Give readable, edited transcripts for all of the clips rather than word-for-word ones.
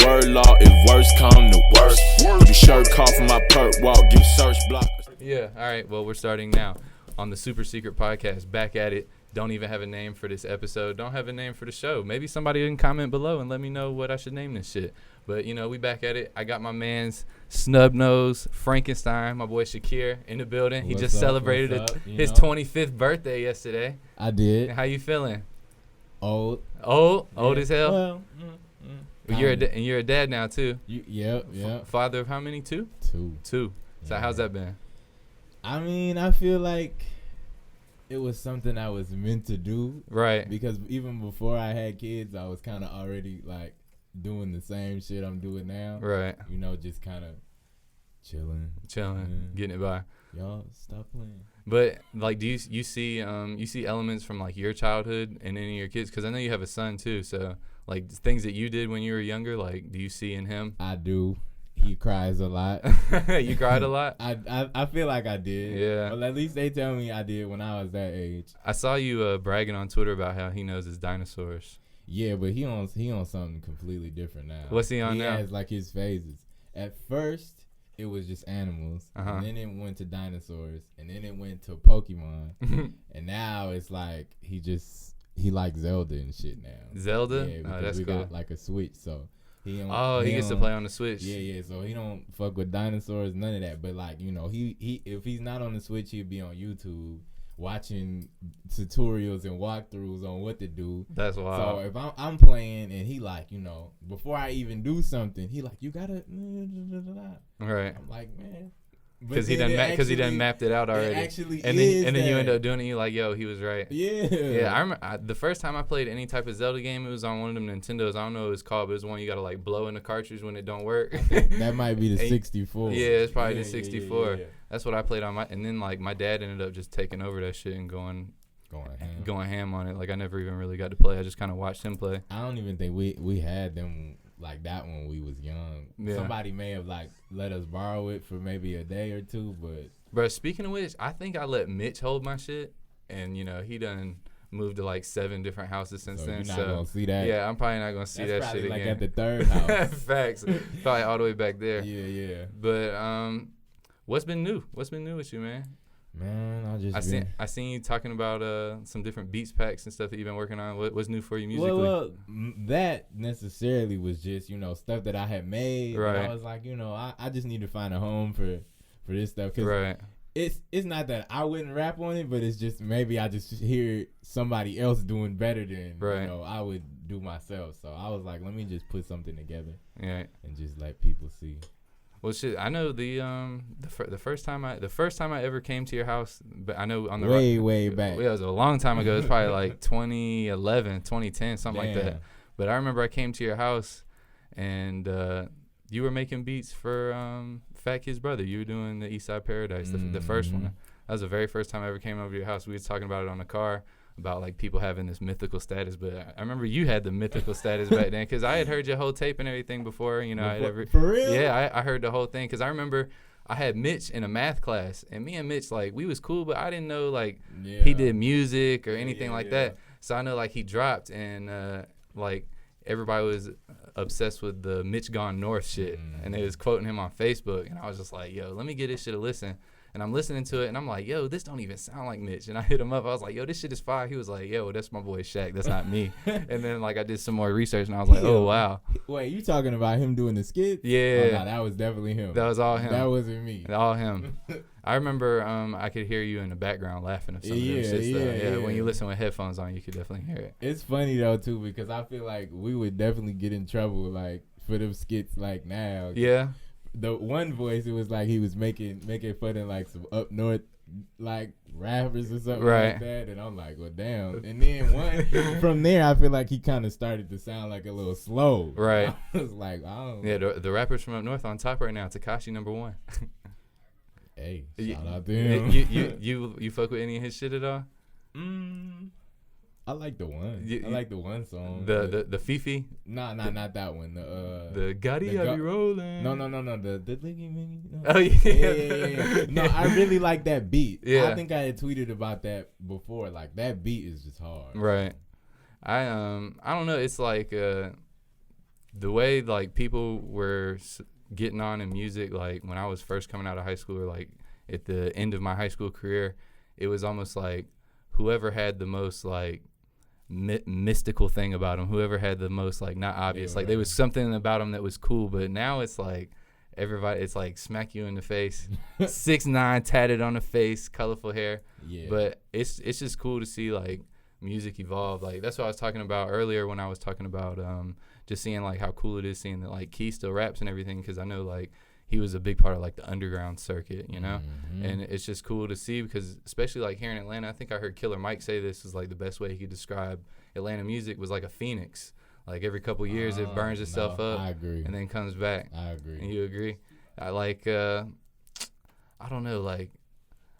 word law if worse come to worse. Keep your shirt cough from my perk walk, give search block. Yeah, all right, well, we're starting now on the Super Secret Podcast. Back at it. Don't even have a name for this episode. Don't have a name for the show. Maybe somebody can comment below and let me know what I should name this shit. But, you know, we back at it. I got my man's Snubnose Frankenstein, my boy Shakir, in the building. He just celebrated his 25th birthday yesterday. I did. How you feeling? Old. Old as hell? Well, You're a dad now, too. Yep. Father of how many? Two. So Yeah. how's that been? I mean, I feel like it was something I was meant to do. Right. Because even before I had kids, I was kind of already, like, doing the same shit I'm doing now. Right. You know, just kind of chilling, getting it by. Y'all stop playing. But like, do you see elements from like your childhood in any of your kids? Because I know you have a son too. So like things that you did when you were younger, like do you see in him? I do. He cries a lot. You cried a lot? I feel like I did. Yeah. Well, at least they tell me I did when I was that age. I saw you bragging on Twitter about how he knows his dinosaurs. Yeah, but he on something completely different now. What's he on now? He has like his phases. At first, it was just animals, Uh-huh. and then it went to dinosaurs, and then it went to Pokemon, and now it's like he likes Zelda and shit now. Zelda? Yeah, Oh, because that's we cool. got like a Switch, so he gets to play on the Switch. Yeah. So he don't fuck with dinosaurs, none of that. But like he if he's not on the Switch, he'll be on YouTube watching tutorials and walkthroughs on what to do. That's wild. So if I'm playing and he like, before I even do something, he like, you gotta. Right. I'm like, man. Because he done mapped it out already. And then you end up doing it. You're like, yo, he was right. Yeah. Yeah. I remember the first time I played any type of Zelda game, it was on one of them Nintendos. I don't know what it's called, but it was one you gotta like blow in the cartridge when it don't work. That might be the 64. Yeah, it's probably the 64. Yeah. That's what I played on and then like my dad ended up just taking over that shit and going ham on it. Like I never even really got to play. I just kind of watched him play. I don't even think we had them like that when we was young. Yeah. Somebody may have like let us borrow it for maybe a day or two, but bro, speaking of which, I think I let Mitch hold my shit, and he done moved to like 7 different houses since then. You're not gonna see that. Yeah, I'm probably not gonna see that shit like again. At the third house. Facts. Probably all the way back there. Yeah. But what's been new? What's been new with you, man? Man, I seen you talking about some different beats packs and stuff that you've been working on. What's new for you musically? Well, that necessarily was just stuff that I had made. Right. And I was like, I just need to find a home for this stuff. Cause right. It's not that I wouldn't rap on it, but it's just maybe I just hear somebody else doing better than I would do myself. So I was like, let me just put something together. Yeah. And just let people see. Well, shit, I know the first time I ever came to your house, but I know on the way back. Yeah, it was a long time ago. It was probably like 2011, 2010, something like that. But I remember I came to your house, and you were making beats for Fat Kid's brother. You were doing the Eastside Paradise, the first one. That was the very first time I ever came over to your house. We was talking about it on the car, about like people having this mythical status, but I remember you had the mythical status back then because I had heard your whole tape and everything before. For real? Yeah, I heard the whole thing because I remember I had Mitch in a math class, and me and Mitch, like, we was cool, but I didn't know like he did music or anything like that. So I know like he dropped, and like everybody was obsessed with the Mitch Gone North shit, and they was quoting him on Facebook, and I was just like, yo, let me get this shit a listen. And I'm listening to it, and I'm like, yo, this don't even sound like Mitch. And I hit him up. I was like, yo, this shit is fire. He was like, yo, that's my boy Shaq. That's not me. And then, like, I did some more research, and I was like, oh, wow. Wait, you talking about him doing the skits? Yeah. Oh, no, that was definitely him. That was all him. That wasn't me. All him. I remember I could hear you in the background laughing at some of them shit stuff. Yeah, when you listen with headphones on, you could definitely hear it. It's funny, though, too, because I feel like we would definitely get in trouble, like, for them skits, like, now. Yeah. The one voice, it was like he was making fun of like some up north like rappers or something like that, and I'm like, well, damn. And then from there, I feel like he kind of started to sound like a little slow. Right. I was like, oh. Yeah, the rappers from up north on top right now. Tekashi #1. Hey, shout out to him. You fuck with any of his shit at all? I like the one. I like the one song. The Fifi. Nah, not that one. The Gotti I be rolling. No. The Liggy Miggy. No. Oh yeah. No, I really like that beat. Yeah. I think I had tweeted about that before. Like that beat is just hard. Right. I don't know. It's like the way like people were getting on in music, like when I was first coming out of high school, or like at the end of my high school career, it was almost like whoever had the most like mystical thing about them, whoever had the most like not obvious, like there was something about them that was cool. But now it's like everybody, it's like smack you in the face, 6'9", tatted on the face, colorful hair. Yeah. But it's just cool to see like music evolve. Like that's what I was talking about earlier when I was talking about just seeing like how cool it is seeing that like Key still raps and everything, because I know like he was a big part of like the underground circuit, you know. And it's just cool to see, because especially like here in Atlanta, I think I heard Killer Mike say this was like the best way he could describe Atlanta music was like a phoenix. Like every couple years it burns itself up, I agree, and then comes back. I agree. And you agree? I like I don't know, like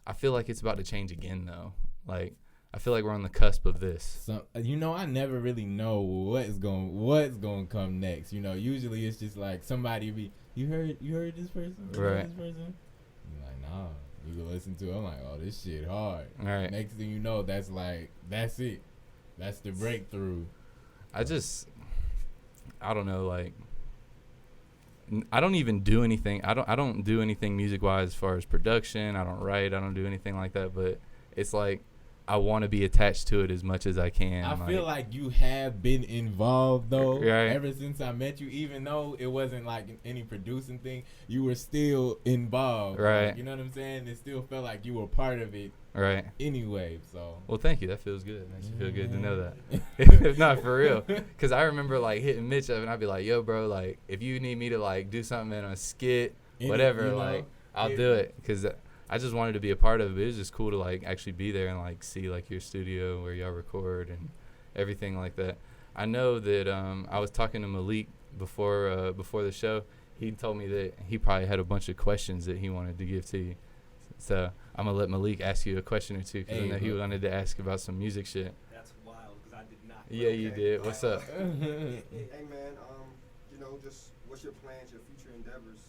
I feel like it's about to change again though. Like I feel like we're on the cusp of this. So, you know, I never really know what's going to come next. You know, usually it's just like somebody be, you heard this person? You heard this person? You're like, nah. You go listen to it. I'm like, oh, this shit hard. Right. Next thing you know, that's it. That's the breakthrough. I don't know, like I don't even do anything. I don't do anything music wise as far as production. I don't write. I don't do anything like that. But it's like I want to be attached to it as much as I can. I feel like you have been involved though, right? Ever since I met you, even though it wasn't like any producing thing, you were still involved, right? Like, you know what I'm saying? It still felt like you were part of it, right? Anyway, so well, thank you. That feels good. It makes me feel good to know that. If not for real, because I remember like hitting Mitch up and I'd be like, "Yo, bro, like if you need me to like do something in a skit, whatever, like I'll do it," because I just wanted to be a part of it. It was just cool to like actually be there and like see like your studio where y'all record and everything like that. I know that I was talking to Malik before the show. He told me that he probably had a bunch of questions that he wanted to give to you. So I'm gonna let Malik ask you a question or two, because I know he wanted to ask about some music shit. That's wild, because I did not. Yeah, okay. You did. What's up? Hey man, you know, just what's your plans, your future endeavors,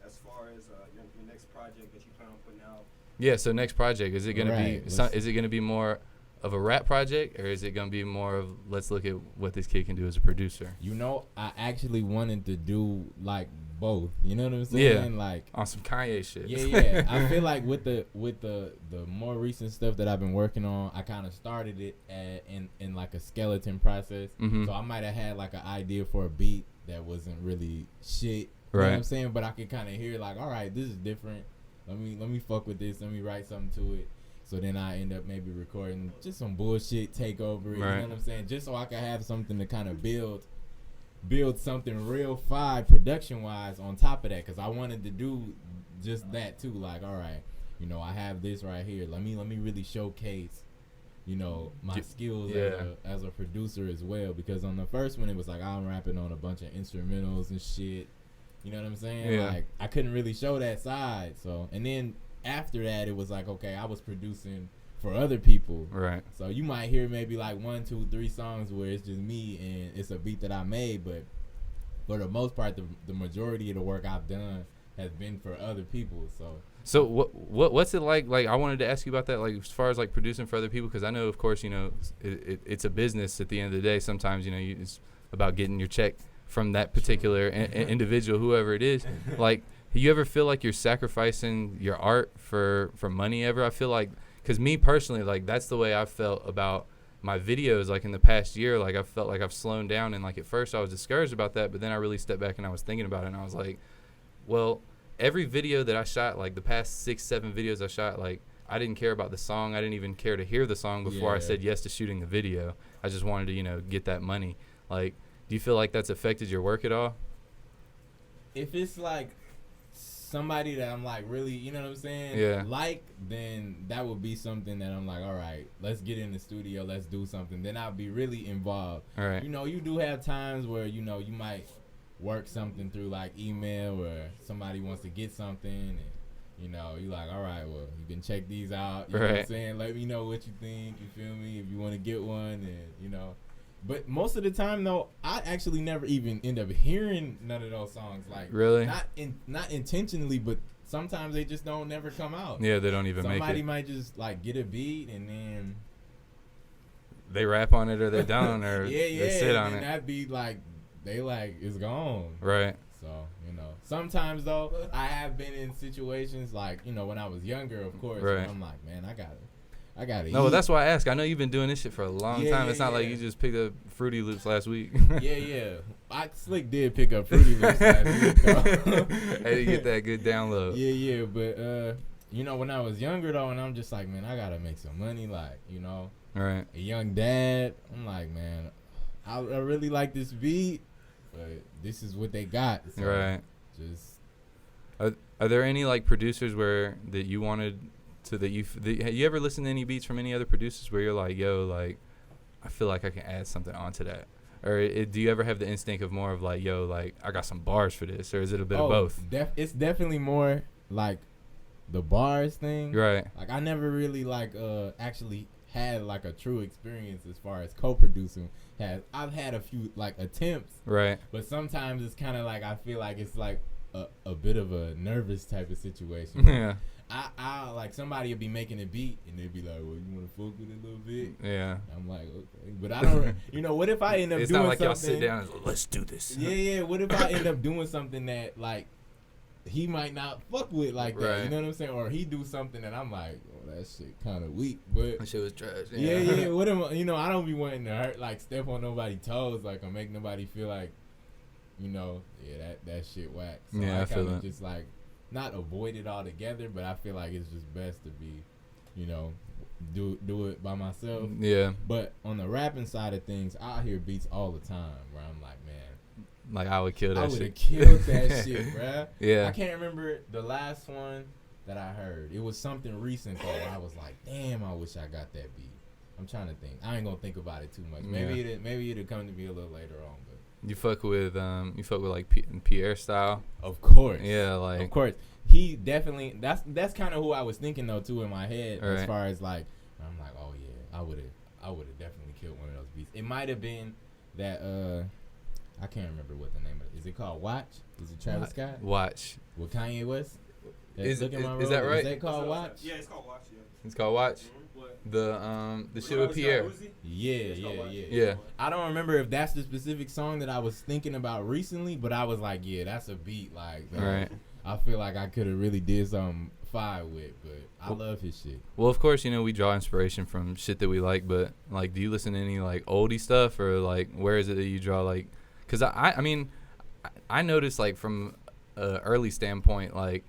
as far as your next project that you plan on putting out? Yeah, so next project, is it gonna be is it gonna be more of a rap project, or is it gonna be more of let's look at what this kid can do as a producer? You know, I actually wanted to do like both. You know what I'm saying? Yeah, like on some Kanye shit. Yeah. I feel like with the more recent stuff that I've been working on, I kind of started it in like a skeleton process. Mm-hmm. So I might have had like an idea for a beat that wasn't really shit. You know what I'm saying? But I could kind of hear like, all right, this is different. Let me fuck with this. Let me write something to it. So then I end up maybe recording just some bullshit, take over it. Right. You know what I'm saying? Just so I can have something to kind of build something real fire production wise on top of that, because I wanted to do just that too. Like, all right, you know, I have this right here. Let me really showcase, you know, my skills as a producer as well. Because on the first one, it was like I'm rapping on a bunch of instrumentals and shit. You know what I'm saying? Yeah. Like I couldn't really show that side. So, and then after that, it was like, okay, I was producing for other people. Right. So you might hear maybe like 1, 2, 3 songs where it's just me and it's a beat that I made, but for the most part, the majority of the work I've done has been for other people. So what's it like? Like I wanted to ask you about that, like as far as like producing for other people, because I know, of course, you know, it's a business at the end of the day. Sometimes, you know, it's about getting your check from that particular individual, whoever it is. Like, you ever feel like you're sacrificing your art for money ever? I feel like, because me personally, like that's the way I felt about my videos, like in the past year. Like I felt like I've slowed down, and like at first I was discouraged about that, but then I really stepped back and I was thinking about it, and I was like, well, every video that I shot, like the past 6-7 videos I shot, like I didn't care about the song. I didn't even care to hear the song before I said yes to shooting the video. I just wanted to, you know, get that money. Like, do you feel like that's affected your work at all? If it's like somebody that I'm like really, you know what I'm saying? Yeah. Like, then that would be something that I'm like, all right, let's get in the studio, let's do something. Then I'll be really involved. All right. You know, you do have times where, you know, you might work something through like email where somebody wants to get something and, you know, you like, all right, well, you can check these out. You know what I'm saying? Let me know what you think. You feel me? If you want to get one, and, you know. But most of the time, though, I actually never even end up hearing none of those songs. Like, really? Not intentionally, but sometimes they just don't never come out. Yeah, they don't even make it. Somebody might just, like, get a beat, and then they rap on it, or they don't, or they sit on it. And that'd be, like, they like it's gone. Right. So, you know, sometimes though, I have been in situations like, you know, when I was younger, of course, right. I'm like, man, I gotta No, eat. that's why I ask. I know you've been doing this shit for a long time. It's not like you just picked up Fruity Loops last week. yeah. Slick did pick up Fruity Loops last week, though. Had to get that good download. Yeah, but, you know, when I was younger, though, and I'm just like, man, I gotta make some money, like, you know. Right. A young dad, I'm like, man, I really like this beat, but this is what they got. So right. Just are there any like producers that you wanted to you ever listen to any beats from any other producers where you're like, yo, like I feel like I can add something onto that, or do you ever have the instinct of more of like, yo, like I got some bars for this, or is it a bit of both? It's definitely more like the bars thing. Right. Like I never really like actually had like a true experience as far as co-producing. I've had a few like attempts, right, but sometimes it's kind of like I feel like it's like a bit of a nervous type of situation. Yeah. I like somebody will be making a beat and they'd be like, well, you want to fuck with it a little bit? Yeah. I'm like, okay, but I don't. You know, what if I end up it's doing not like something? y'all sit down and let's do this. Yeah. What if I end up doing something that like he might not fuck with like that? Right. You know what I'm saying? Or he do something that I'm like, oh, that shit kind of weak. But that shit was trash. Yeah. What am I? You know, I don't be wanting to hurt, like step on nobody's toes, like or make nobody feel like, you know, that shit whack. So yeah, I feel kind of that. just like not avoid it altogether, but I feel like it's just best to be, you know, do it by myself. Yeah. But on the rapping side of things, I hear beats all the time where I'm like, man, like I would kill that I shit. would have killed that shit, bruh. Yeah. I can't remember the last one that I heard. It was something recent though. I was like, damn, I wish I got that beat. I'm trying to think. I ain't gonna think about it too much. Maybe it'll come to me a little later on. But you fuck with like Pierre style. Of course. Yeah, like of course. He definitely. That's kind of who I was thinking though too in my head right. as far as like I'm like, oh yeah, I would have definitely killed one of those beats. It might have been that I can't remember what the name of it is. It called Watch? Is it Travis Scott? Watch. With Kanye West? Is that right? Is that called Watch? Yeah, it's called Watch. Yeah. It's called Watch. Mm-hmm. The shit with Pierre. Yeah. I don't remember if that's the specific song that I was thinking about recently, but I was like, yeah, that's a beat like right. I feel like I could have really did something fire with, but I love his shit. Well, of course, you know, we draw inspiration from shit that we like, but like, do you listen to any like oldie stuff, or like where is it that you draw like? Because I mean, I noticed like from an early standpoint, like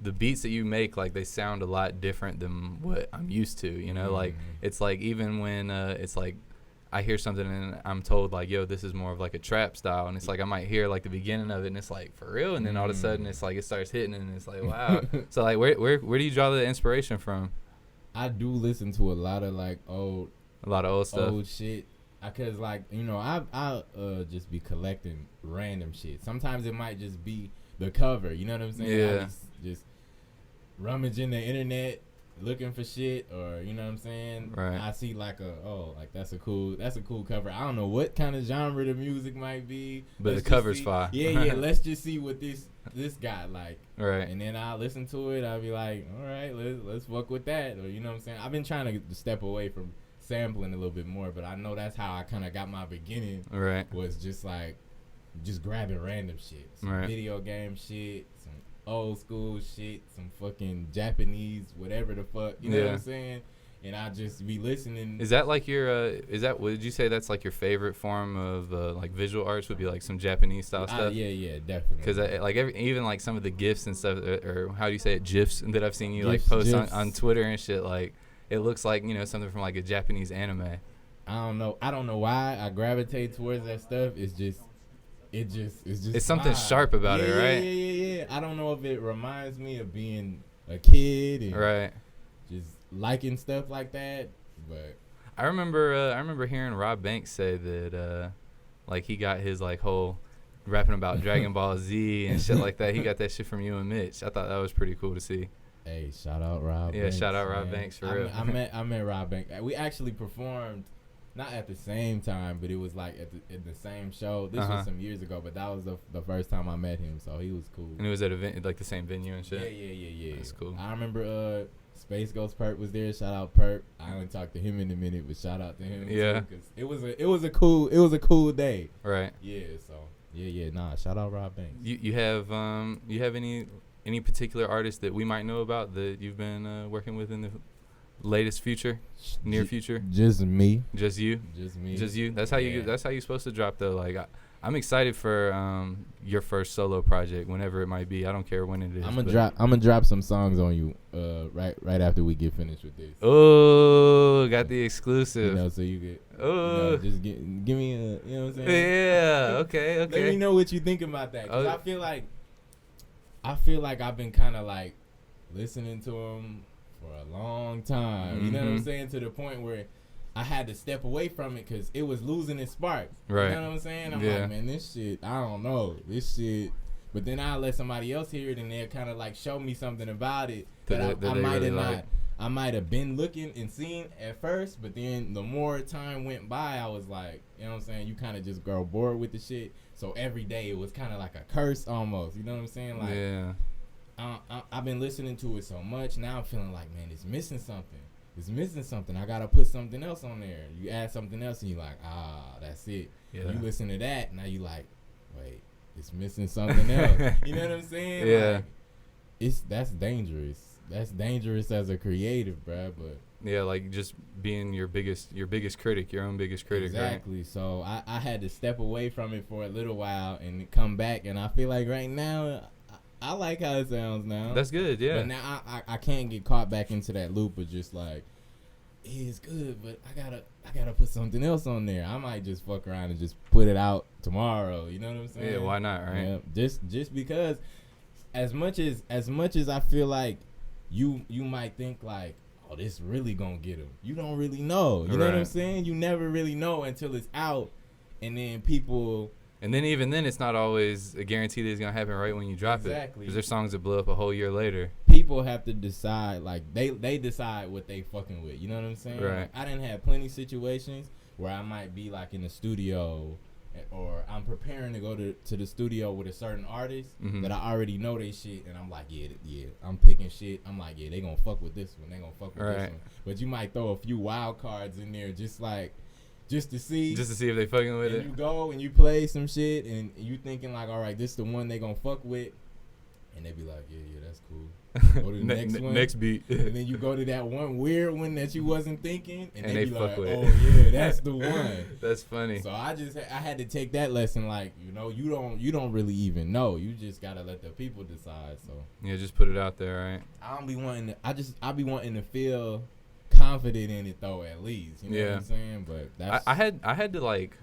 the beats that you make, like they sound a lot different than what I'm used to, you know, like it's like even when it's like I hear something and I'm told like, yo, this is more of like a trap style, and it's like I might hear like the beginning of it and it's like for real, and then all of a sudden it's like it starts hitting and it's like wow. So like where do you draw the inspiration from? I do listen to a lot of like old stuff, old shit. Cause like, you know, I just be collecting random shit. Sometimes it might just be the cover, you know what I'm saying? Yeah. Just rummaging the internet looking for shit, or you know what I'm saying? Right. I see like that's a cool cover. I don't know what kind of genre the music might be, but the cover's fire. Yeah. Let's just see what this got like. Right. And then I'll listen to it. I'll be like, all right, let's fuck with that, or you know what I'm saying? I've been trying to step away from sampling a little bit more, but I know that's how I kind of got my beginning. Right. Was just grabbing random shit, some video game shit, some old school shit, some fucking Japanese, whatever the fuck, you know what I'm saying? And I just be listening. Is that like your would you say that's like your favorite form of like visual arts, would be like some Japanese style stuff? Yeah, definitely. Because like even like some of the GIFs and stuff, or how do you say it, GIFs, that I've seen you GIFs, like post on Twitter and shit, like it looks like, you know, something from like a Japanese anime. I don't know why I gravitate towards that stuff. It's just it's something sharp about it, right? Yeah. I don't know if it reminds me of being a kid and just liking stuff like that, but I remember hearing Rob Banks say that like he got his like whole rapping about Dragon Ball Z and shit like that. He got that shit from you and Mitch. I thought that was pretty cool to see. Hey, shout out Rob. Yeah, Banks, shout out man. Rob Banks for real. I met Rob Banks. We actually performed, not at the same time, but it was like at the same show. This was some years ago, but that was the first time I met him, so he was cool. And it was at like the same venue and shit. Yeah. That's cool. I remember Space Ghost Perp was there. Shout out Perp. I only talked to him in a minute, but shout out to him. Yeah, because it was a cool day. Right. Yeah. So nah. Shout out Rob Banks. You have any particular artists that we might know about that you've been working with in the latest future, near future? Just me. Just you. Just me. Just you. That's how you're supposed to drop though. Like I'm excited for your first solo project, whenever it might be. I don't care when it is. I'm gonna drop some songs on you right after we get finished with this. Oh, got the exclusive. You know, so you get. Oh, just give me a. You know what I'm saying? Yeah. Okay. Let me know what you think about that. Cause I feel like I've been kind of like listening to him for a long time. Mm-hmm. You know what I'm saying? To the point where I had to step away from it because it was losing its spark. Right. You know what I'm saying? I'm like, man, this shit, I don't know. This shit. But then I'll let somebody else hear it and they'll kind of like show me something about it that I might have not. I might have been looking and seen at first, but then the more time went by, I was like, you know what I'm saying? You kind of just grow bored with the shit. So every day it was kind of like a curse almost. You know what I'm saying? Like, yeah. I've been listening to it so much. Now I'm feeling like, man, it's missing something. It's missing something. I gotta put something else on there. You add something else, and you're like, that's it. Yeah. You listen to that, now you like, wait, it's missing something else. You know what I'm saying? Yeah. Like, that's dangerous. That's dangerous as a creative, bruh. But yeah, like just being your biggest critic, your own biggest critic. Exactly. Right? So I had to step away from it for a little while and come back, and I feel like right now. I like how it sounds now. That's good, yeah. But now I can't get caught back into that loop of just like, it's good, but I gotta put something else on there. I might just fuck around and just put it out tomorrow. You know what I'm saying? Yeah, why not, right? Yeah, just because as much as I feel like you might think like, oh, this really gonna get him. You don't really know. You know what I'm saying? You never really know until it's out, and then people. And then even then, it's not always a guarantee that it's going to happen right when you drop it. Exactly. Because there's songs that blow up a whole year later. People have to decide, like, they decide what they fucking with. You know what I'm saying? Right. Like, I didn't have plenty situations where I might be, like, in the studio or I'm preparing to go to the studio with a certain artist that I already know they shit. And I'm like, yeah, I'm picking shit. I'm like, yeah, they going to fuck with this one. They going to fuck with this one. But you might throw a few wild cards in there just to see if they fucking with it. You go and you play some shit and you thinking like, all right, this is the one they gonna fuck with, and they be like, yeah, that's cool. Go to the next one, next beat, and then you go to that one weird one that you wasn't thinking, and they be fuck like, with oh it. yeah, that's the one. That's funny. So I had to take that lesson, like, you know, you don't really even know. You just gotta let the people decide. So yeah, just put it out there, right? I be wanting to feel confident in it though, at least. You know what I'm saying? But that's I had to like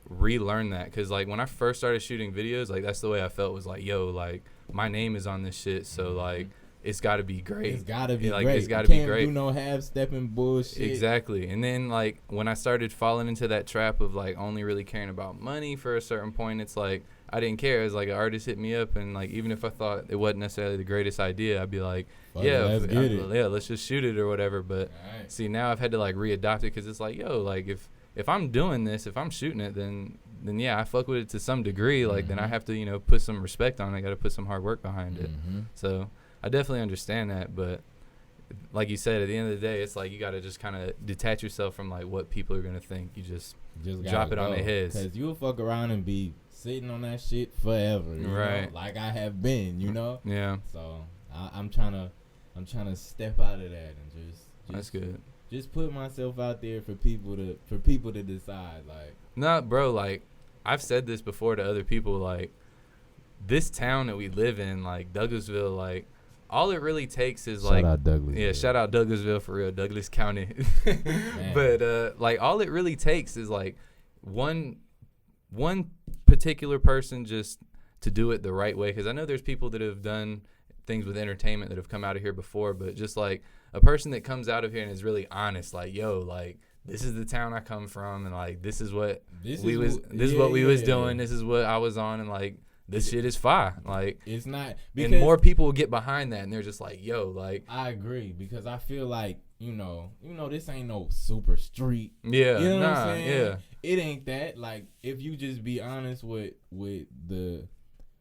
relearn that because like when I first started shooting videos, like that's the way I felt, was like, yo, like my name is on this shit, so like it's got to be great. It's got to be like, great. It's got to be great. Do no half-stepping bullshit. Exactly. And then like when I started falling into that trap of like only really caring about money for a certain point, it's like I didn't care. It was like an artist hit me up, and like even if I thought it wasn't necessarily the greatest idea, I'd be like, let's just shoot it or whatever. But see, now I've had to like readopt it because it's like, yo, like if I'm doing this, if I'm shooting it, then yeah, I fuck with it to some degree. Like then I have to, you know, put some respect on it. I got to put some hard work behind it. So I definitely understand that. But like you said, at the end of the day, it's like you got to just kind of detach yourself from like what people are gonna think. You just drop it on their heads. Because you'll fuck around and be sitting on that shit forever, you know? Like I have been, you know. Yeah. So I'm trying to step out of that and just that's good. Just put myself out there for people to decide. Like, nah, bro. Like I've said this before to other people. Like this town that we live in, like Douglasville, like all it really takes is like, shout out Douglasville. Yeah, shout out Douglasville for real, Douglas County. But like all it really takes is like one particular person just to do it the right way. Because I know there's people that have done things with entertainment that have come out of here before, but just like a person that comes out of here and is really honest, like, yo, like this is the town I come from, and like this is what we was doing, this is what I was on, and like this shit is fire. Like it's not, and more people will get behind that, and they're just like, yo, like I agree, because I feel like you know this ain't no super street. Yeah, you know what I'm saying? Yeah, it ain't that. Like if you just be honest with the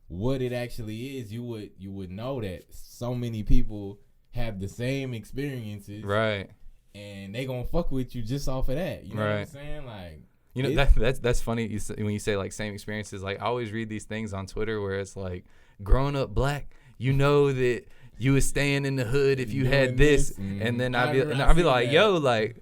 what it actually is, you would know that so many people have the same experiences, right? And they gonna fuck with you just off of that. You know what I'm saying? Like, you know, that's funny when you say like same experiences. Like I always read these things on Twitter where it's like, growing up black, you know that you was staying in the hood if you had this, and then I'd be like, yo, like.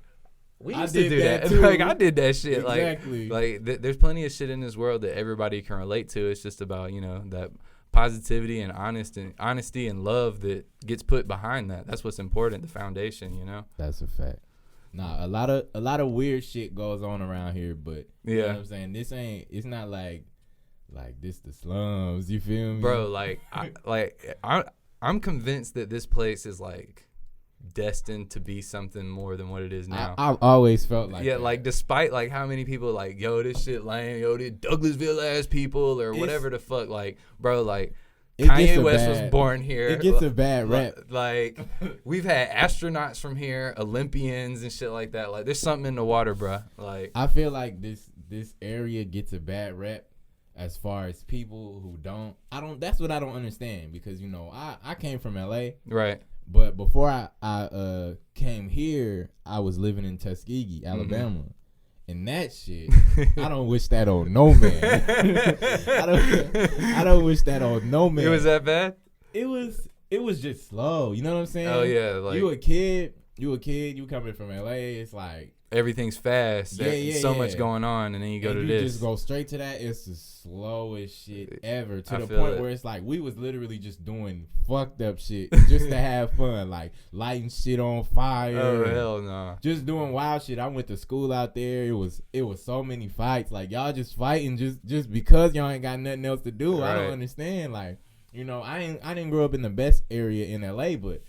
We used to do that. Like I did that shit. Exactly. Like there's plenty of shit in this world that everybody can relate to. It's just about, you know, that positivity and honesty and love that gets put behind that. That's what's important, the foundation, you know. That's a fact. Nah, a lot of weird shit goes on around here, but you know what I'm saying? It's not like this the slums, you feel me? Bro, I'm convinced that this place is like destined to be something more than what it is now. I've always felt like that. Like despite like how many people like, yo, this shit lame, yo, this Douglasville ass people or whatever the fuck, like, bro, like Kanye West was born here. It gets a bad rap. Like we've had astronauts from here, Olympians and shit like that. Like there's something in the water, bro. Like I feel like this area gets a bad rap as far as people who don't. That's what I don't understand, because you know I came from LA. Right. But before I came here, I was living in Tuskegee, Alabama. Mm-hmm. And that shit, I don't wish that on no man. I don't wish that on no man. It was that bad? It was just slow. You know what I'm saying? Oh yeah, like you a kid, you coming from LA, it's like everything's fast. There's so much going on, and then you go to this. You just go straight to that. It's the slowest shit ever, to the point where it's like we was literally just doing fucked up shit just to have fun, like lighting shit on fire. Oh hell no! Just doing wild shit. I went to school out there. It was so many fights. Like y'all just fighting just because y'all ain't got nothing else to do. Right. I don't understand. Like, you know, I didn't grow up in the best area in LA, but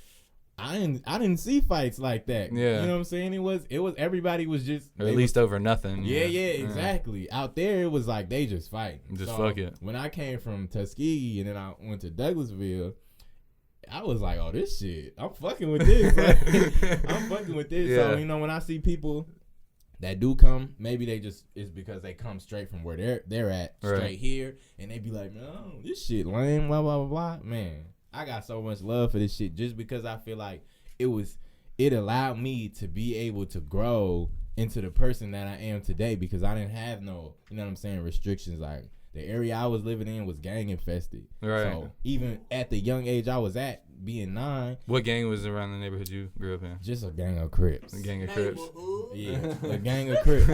I didn't see fights like that. Yeah. You know what I'm saying? It was everybody was just, or at least over nothing. Yeah, exactly. Out there it was like they just fight. Just fuck it. When I came from Tuskegee and then I went to Douglasville, I was like, oh, this shit, I'm fucking with this. I'm fucking with this. Yeah. So, you know, when I see people that do come, maybe it's because they come straight from where they're at, straight here, and they be like, no, this shit lame, blah, blah, blah, blah. Man, I got so much love for this shit just because I feel like it allowed me to be able to grow into the person that I am today, because I didn't have no, you know what I'm saying, restrictions. Like the area I was living in was gang infested. Right. So even at the young age I was at, being 9. What gang was around the neighborhood you grew up in? Just a gang of Crips. A gang of Crips. Yeah, a gang of Crips.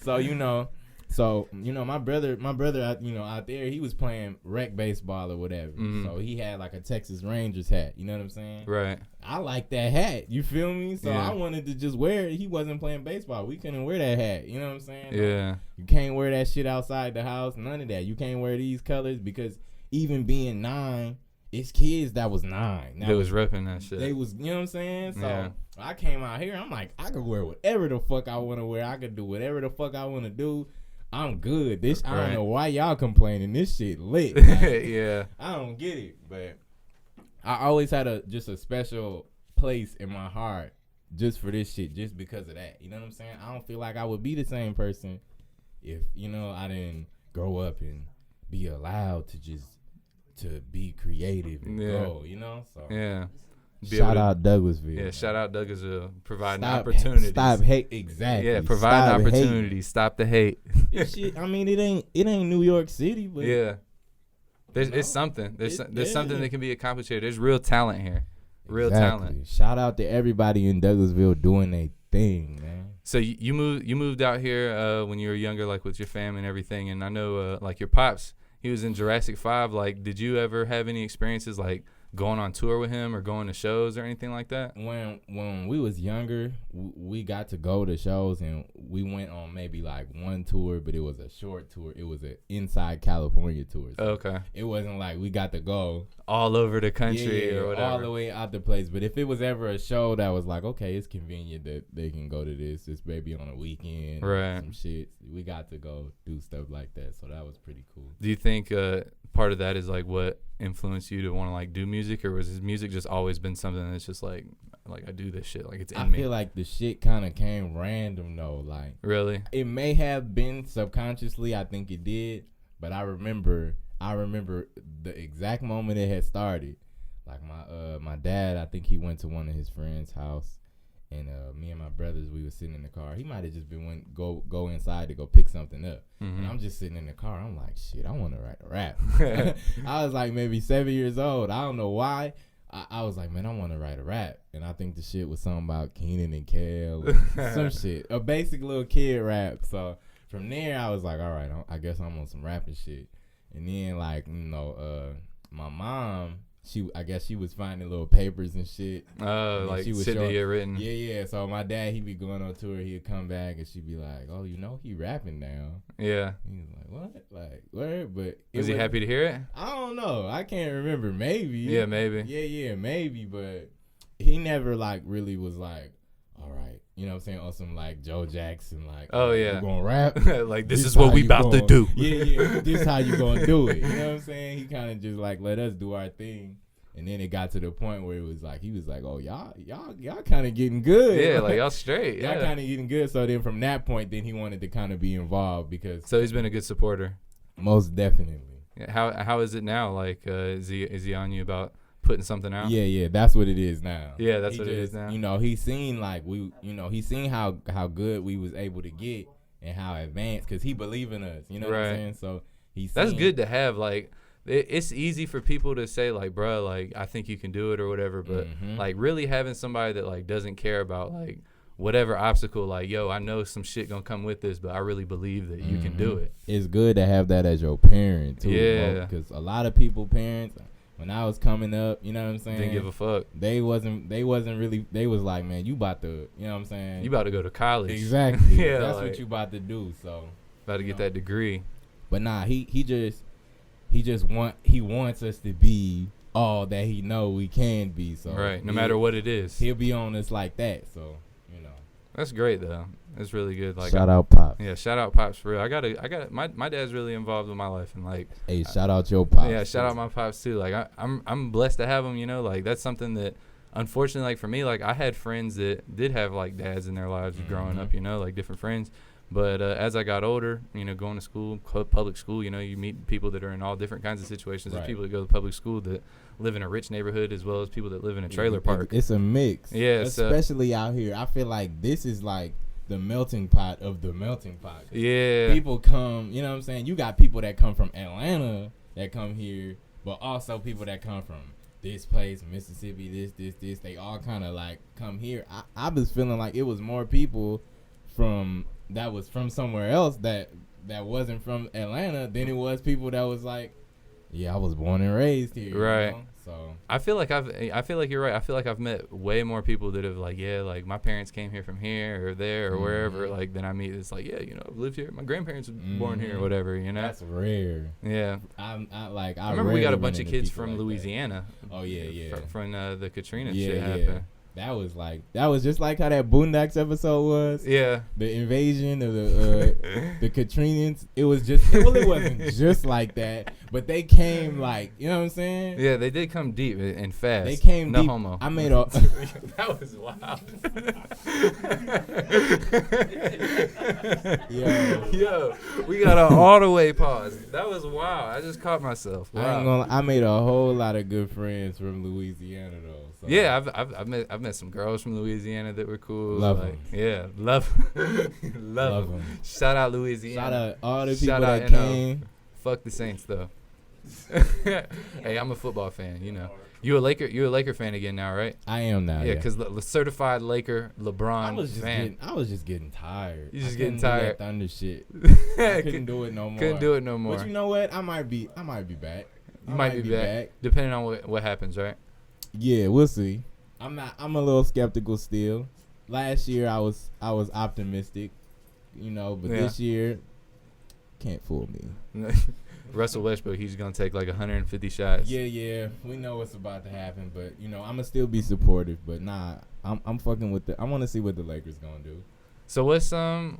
So you know. So, you know, my brother, you know, out there, he was playing rec baseball or whatever. Mm-hmm. So he had like a Texas Rangers hat. You know what I'm saying? Right. I like that hat. You feel me? So I wanted to just wear it. He wasn't playing baseball. We couldn't wear that hat. You know what I'm saying? Yeah. You can't wear that shit outside the house. None of that. You can't wear these colors, because even being 9, it's kids that was 9. They was repping that shit. They was, you know what I'm saying? So I came out here. I'm like, I could wear whatever the fuck I want to wear. I could do whatever the fuck I want to do. I'm good. I don't know why y'all complaining. This shit lit. Like, yeah. I don't get it, but I always had just a special place in my heart just for this shit, just because of that. You know what I'm saying? I don't feel like I would be the same person if, you know, I didn't grow up and be allowed to be creative and grow, you know? So yeah. Shout out Douglasville. Yeah, shout out Douglasville. Providing opportunities. Stop hate. Exactly. Yeah, providing opportunities. Stop the hate. Shit, I mean, it ain't New York City, but yeah, it's something. There's something that can be accomplished here. There's real talent here. Real talent. Shout out to everybody in Douglasville doing their thing, man. So you moved out here when you were younger, like with your fam and everything. And I know like your pops, he was in Jurassic 5. Like, did you ever have any experiences like going on tour with him or going to shows or anything like that? When we was younger, we got to go to shows, and we went on maybe like one tour, but it was a short tour. It was an inside California tour. So okay. It wasn't like we got to go all over the country or whatever. All the way out the place. But if it was ever a show that was like, okay, it's convenient that they can go to this maybe on a weekend, right? Some shit, we got to go do stuff like that. So that was pretty cool. Do you think part of that is like what influenced you to want to like do music, or was his music just always been something that's just like I do this shit, like it's in me? I feel like the shit kind of came random though. Like, really, it may have been subconsciously. I think it did, but I remember the exact moment it had started Like my dad, I think he went to one of his friends' house, and me and my brothers, we were sitting in the car. He might have just been go inside to go pick something up. And I'm just sitting in the car. I'm like, shit, I want to write a rap. I was like maybe 7 years old. I don't know why. I was like, man, I want to write a rap. And I think the shit was something about Keenan and Kel, some shit, a basic little kid rap. So from there, I was like, all right, I guess I'm on some rapping shit. And then like, you know, my mom, I guess she was finding little papers and shit. Oh, like shit that he had written. Yeah. So my dad, he'd be going on tour. He'd come back and she'd be like, "Oh, you know, he rapping now." Yeah. He was like, "What? Like, what?" But was he happy to hear it? I don't know. I can't remember. Maybe. Yeah, maybe. Yeah, maybe. But he never like really was like, "All right," you know what I'm saying, on some like Joe Jackson, like, "Oh yeah, you gonna rap?" Like this is what we about to do. Yeah. This is how you gonna do it. You know what I'm saying? He kind of just like let us do our thing. And then it got to the point where it was like, he was like, "Oh, y'all kind of getting good." Yeah, like y'all straight. Y'all kind of getting good. So then from that point, then he wanted to kind of be involved because. So he's been a good supporter. Most definitely. Yeah, how is it now? Like, is he on you about putting something out? Yeah, that's what it is now. Yeah, that's what it is now. You know, he's seen like he's seen how good we was able to get and how advanced, because he believe in us. You know what I'm saying? So that's good to have. Like, it's easy for people to say like, bro, like I think you can do it or whatever, but like really having somebody that like doesn't care about like whatever obstacle, like, yo, I know some shit gonna come with this, but I really believe that you can do it. It's good to have that as your parent too. Yeah, because a lot of people parents, when I was coming up, you know what I'm saying, didn't give a fuck. They wasn't really, they was like, man, you about to, you know what I'm saying, you about to go to college. Exactly. Yeah, that's like, what you about to do. So about to get that degree. But nah, he wants us to be all that he know we can be. So right, no matter what it is, he'll be on us like that. So that's great though. That's really good. Like, shout out Pops. Yeah, shout out Pops for real. I got my dad's really involved in my life, and like, hey, shout out your Pops. Yeah, shout out my Pops too. Like I'm blessed to have him. You know, like that's something that unfortunately, like for me, like I had friends that did have like dads in their lives growing up. You know, like different friends. But as I got older, you know, going to school, public school, you know, you meet people that are in all different kinds of situations. There's people that go to public school that live in a rich neighborhood as well as people that live in a trailer park. It's a mix. Yeah. Especially out here. I feel like this is like the melting pot of the melting pot. Yeah. People come, you know what I'm saying? You got people that come from Atlanta that come here, but also people that come from this place, Mississippi, this. They all kind of like come here. I was feeling like it was more people that was from somewhere else that wasn't from Atlanta than it was people that was like, yeah, I was born and raised here. Right. You know? So I feel like you're right. I feel like I've met way more people that have like, yeah, like my parents came here from here or there or wherever, like, than I meet. It's like, yeah, you know, I've lived here. My grandparents were born here or whatever, you know. That's rare. Yeah. I remember we got a bunch of kids from like Louisiana. Oh yeah. From the Katrina shit happened. That was just like how that Boondocks episode was. Yeah. The invasion of the Katrinians. It wasn't just like that, but they came like, you know what I'm saying? Yeah, they did come deep and fast. They came no deep. Homo. I made a that was wild. Yo, we got an all the way pause. That was wild. I just caught myself. Wow. I made a whole lot of good friends from Louisiana though. So. Yeah, I've met some girls from Louisiana that were cool. Love them. Yeah, love them. Shout out Louisiana. Shout out all the people that came. Fuck the Saints though. Hey, I'm a football fan. You know, you a Laker fan again now, right? I am now. Yeah, because the certified Laker LeBron fan. I was just getting tired. You just getting tired. That Thunder shit. I couldn't do it no more. Couldn't do it no more. But you know what? I might be back. You might be back depending on what happens, right? Yeah, we'll see. I'm a little skeptical still. Last year I was optimistic, you know, but this year can't fool me. Russell Westbrook, he's gonna take like 150 shots. Yeah, we know what's about to happen, but you know, I'ma still be supportive. But nah, I'm fucking with I want to see what the Lakers gonna do. So what's some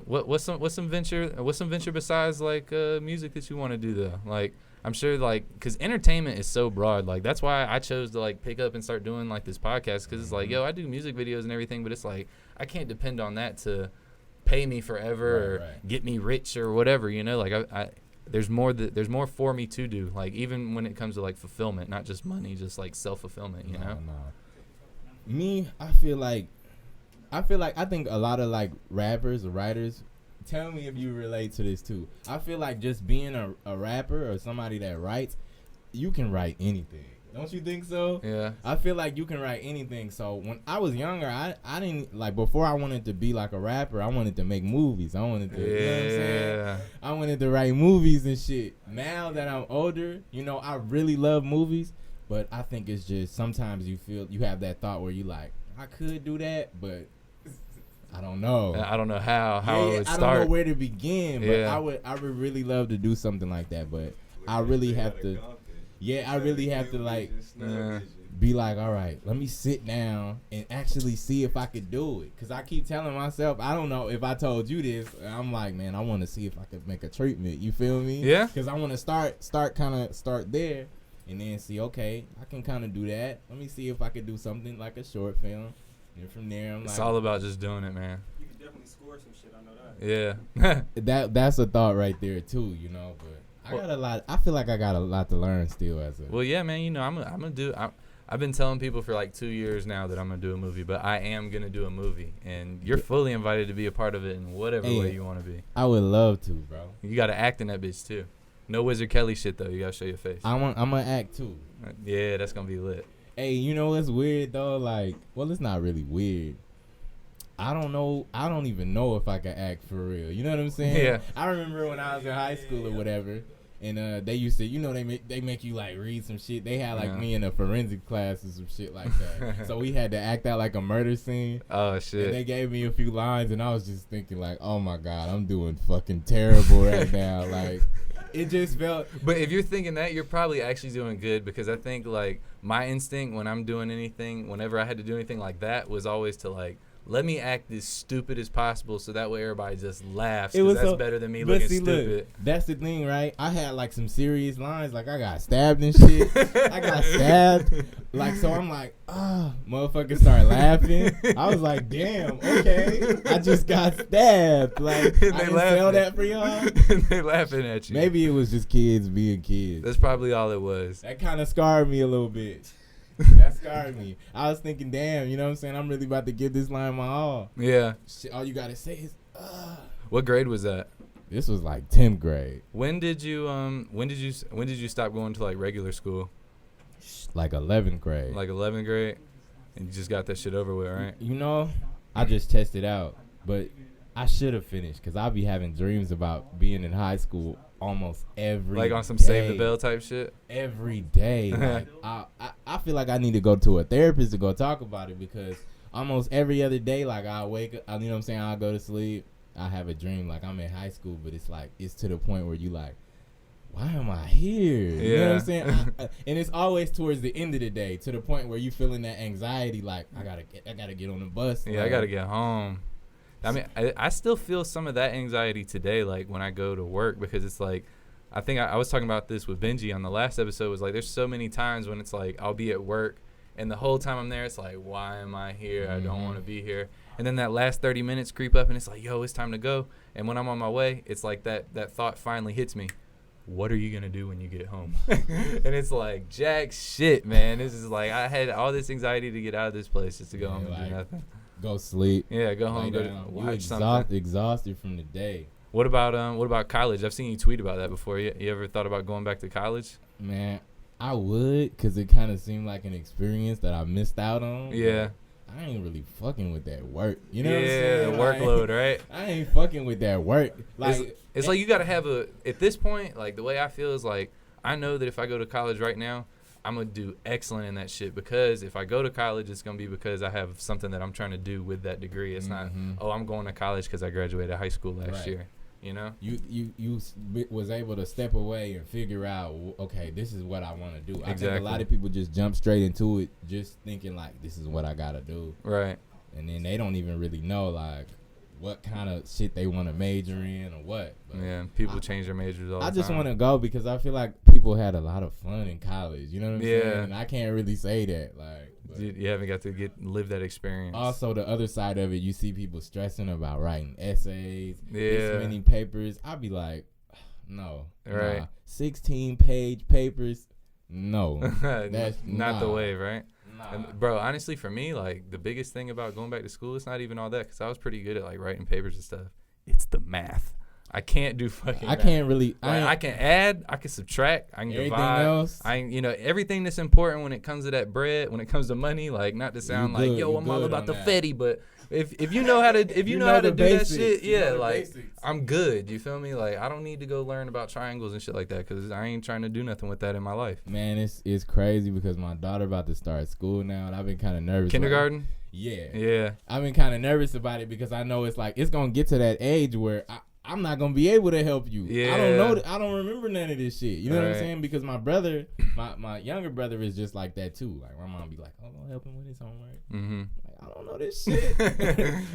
venture besides like music that you want to do though? Like, I'm sure, like, because entertainment is so broad. Like, that's why I chose to, like, pick up and start doing, like, this podcast. Because it's like, yo, I do music videos and everything. But it's like, I can't depend on that to pay me forever or get me rich or whatever, you know? Like, there's more for me to do. Like even when it comes to like fulfillment, not just money, just like self-fulfillment, you know? No. Me, I think a lot of like rappers or writers, tell me if you relate to this too. I feel like just being a rapper or somebody that writes, you can write anything. Don't you think so? Yeah. I feel like you can write anything. So when I was younger, I didn't like, before I wanted to be like a rapper, I wanted to make movies. I wanted to, you know what I'm saying? I wanted to write movies and shit. Now that I'm older, you know, I really love movies, but I think it's just sometimes you have that thought where you like, I could do that, but I don't know. I don't know how it would start. I don't know where to begin, but I would really love to do something like that, but I really have to. Yeah, I really have to like be like, all right, let me sit down and actually see if I could do it. Cause I keep telling myself, I don't know if I told you this. I'm like, man, I want to see if I could make a treatment. You feel me? Yeah. Cause I want to start there, and then see, okay, I can kind of do that. Let me see if I could do something like a short film. And from there, it's all about just doing it, man. You can definitely score some shit. I know that. Yeah. That's a thought right there too, you know, but. I feel like I got a lot to learn still as a. Well, yeah, man. You know, I've been telling people for like 2 years now that I'm gonna do a movie, but I am gonna do a movie, and you're fully invited to be a part of it in whatever way you want to be. I would love to, bro. You got to act in that bitch too. No Wizard Kelly shit though. You gotta show your face. I'm gonna act too. Yeah, that's gonna be lit. Hey, you know what's weird though? Like, well, it's not really weird. I don't know. I don't even know if I can act for real. You know what I'm saying? Yeah. I remember when I was in high school or whatever, and they used to, you know, they make you like read some shit. They had like me in a forensic class or some shit like that. So we had to act out like a murder scene. Oh shit. And they gave me a few lines, and I was just thinking like, oh my god, I'm doing fucking terrible right now. Like, it just felt. But if you're thinking that, you're probably actually doing good, because I think like my instinct when I'm doing anything, whenever I had to do anything like that, was always to like, let me act as stupid as possible so that way everybody just laughs, because that's better than me looking stupid. Look, that's the thing, right? I had like some serious lines, like I got stabbed and shit. I got stabbed. Like, so I'm like, motherfuckers start laughing. I was like, damn, okay. I just got stabbed. Like, I didn't sell that for y'all. They laughing at you. Maybe it was just kids being kids. That's probably all it was. That kind of scarred me a little bit. That scarred me. I was thinking, damn, you know what I'm saying? I'm really about to give this line my all. Yeah. Shit, all you gotta say is, What grade was that? This was like 10th grade. When did you stop going to like regular school? Like 11th grade. Like 11th grade, and you just got that shit over with, right? You know, I just tested out, but I should have finished, because I'll be having dreams about being in high school almost every like on some day. Save the Bell type shit. Every day. Like, I feel like I need to go to a therapist to go talk about it, because almost every other day, like, I wake up, you know what I'm saying, I'll go to sleep, I have a dream like I'm in high school, but it's like, it's to the point where you like, why am I here? Yeah. You know what I'm saying? And it's always towards the end of the day, to the point where you feeling that anxiety, like, I gotta get on the bus. Yeah, like, I gotta get home. I mean, I still feel some of that anxiety today, like when I go to work, because it's like, I think I was talking about this with Benji on the last episode, was like, there's so many times when it's like, I'll be at work, and the whole time I'm there, it's like, why am I here? I don't want to be here. And then that last 30 minutes creep up, and it's like, yo, it's time to go. And when I'm on my way, it's like that thought finally hits me. What are you going to do when you get home? And it's like, jack shit, man. This is like, I had all this anxiety to get out of this place just to go home and do nothing. Go sleep. Yeah, go home, go watch something. Exhausted from the day. What about college? I've seen you tweet about that before. You ever thought about going back to college? Man, I would, because it kind of seemed like an experience that I missed out on. Yeah. I ain't really fucking with that work. You know what I'm saying? Yeah, the workload, right? I ain't fucking with that work. Like, it's like you got to have at this point, like the way I feel is like, I know that if I go to college right now, I'm going to do excellent in that shit, because if I go to college, it's going to be because I have something that I'm trying to do with that degree. It's not, I'm going to college because I graduated high school last year. You know, you was able to step away and figure out, okay, this is what I want to do. Exactly. I think a lot of people just jump straight into it, just thinking like, this is what I gotta do. Right. And then they don't even really know like what kind of shit they want to major in or what. But yeah, people change their majors all the time. I just want to go because I feel like people had a lot of fun in college. You know what I'm saying? And I can't really say that. Like, you haven't got to live that experience. Also, the other side of it, you see people stressing about writing essays, this many papers. I'd be like, No. Right. Nah. 16-page papers. No. That's not the way, right? Nah. And, bro, honestly, for me, like, the biggest thing about going back to school, it's not even all that, because I was pretty good at, like, writing papers and stuff. It's the math. I can't do fucking math. Can't really. Like, I can add, I can subtract, I can everything divide. else. Everything that's important when it comes to that bread, when it comes to money, like, not to sound like, yo, I'm all about the fetty, but if you know how to do that shit, yeah, like, I'm good. You feel me? Like, I don't need to go learn about triangles and shit like that, because I ain't trying to do nothing with that in my life. Man, it's crazy because my daughter about to start school now, and I've been kind of nervous. Kindergarten? Yeah. I've been kind of nervous about it because I know it's like it's gonna get to that age where I'm not gonna be able to help you. Yeah. I don't know. I don't remember none of this shit. You know what I'm Right. saying? Because my brother, my younger brother, is just like that too. Like my mom be like, "Oh, I'll help him with his homework." Mm-hmm. Like, I don't know this shit.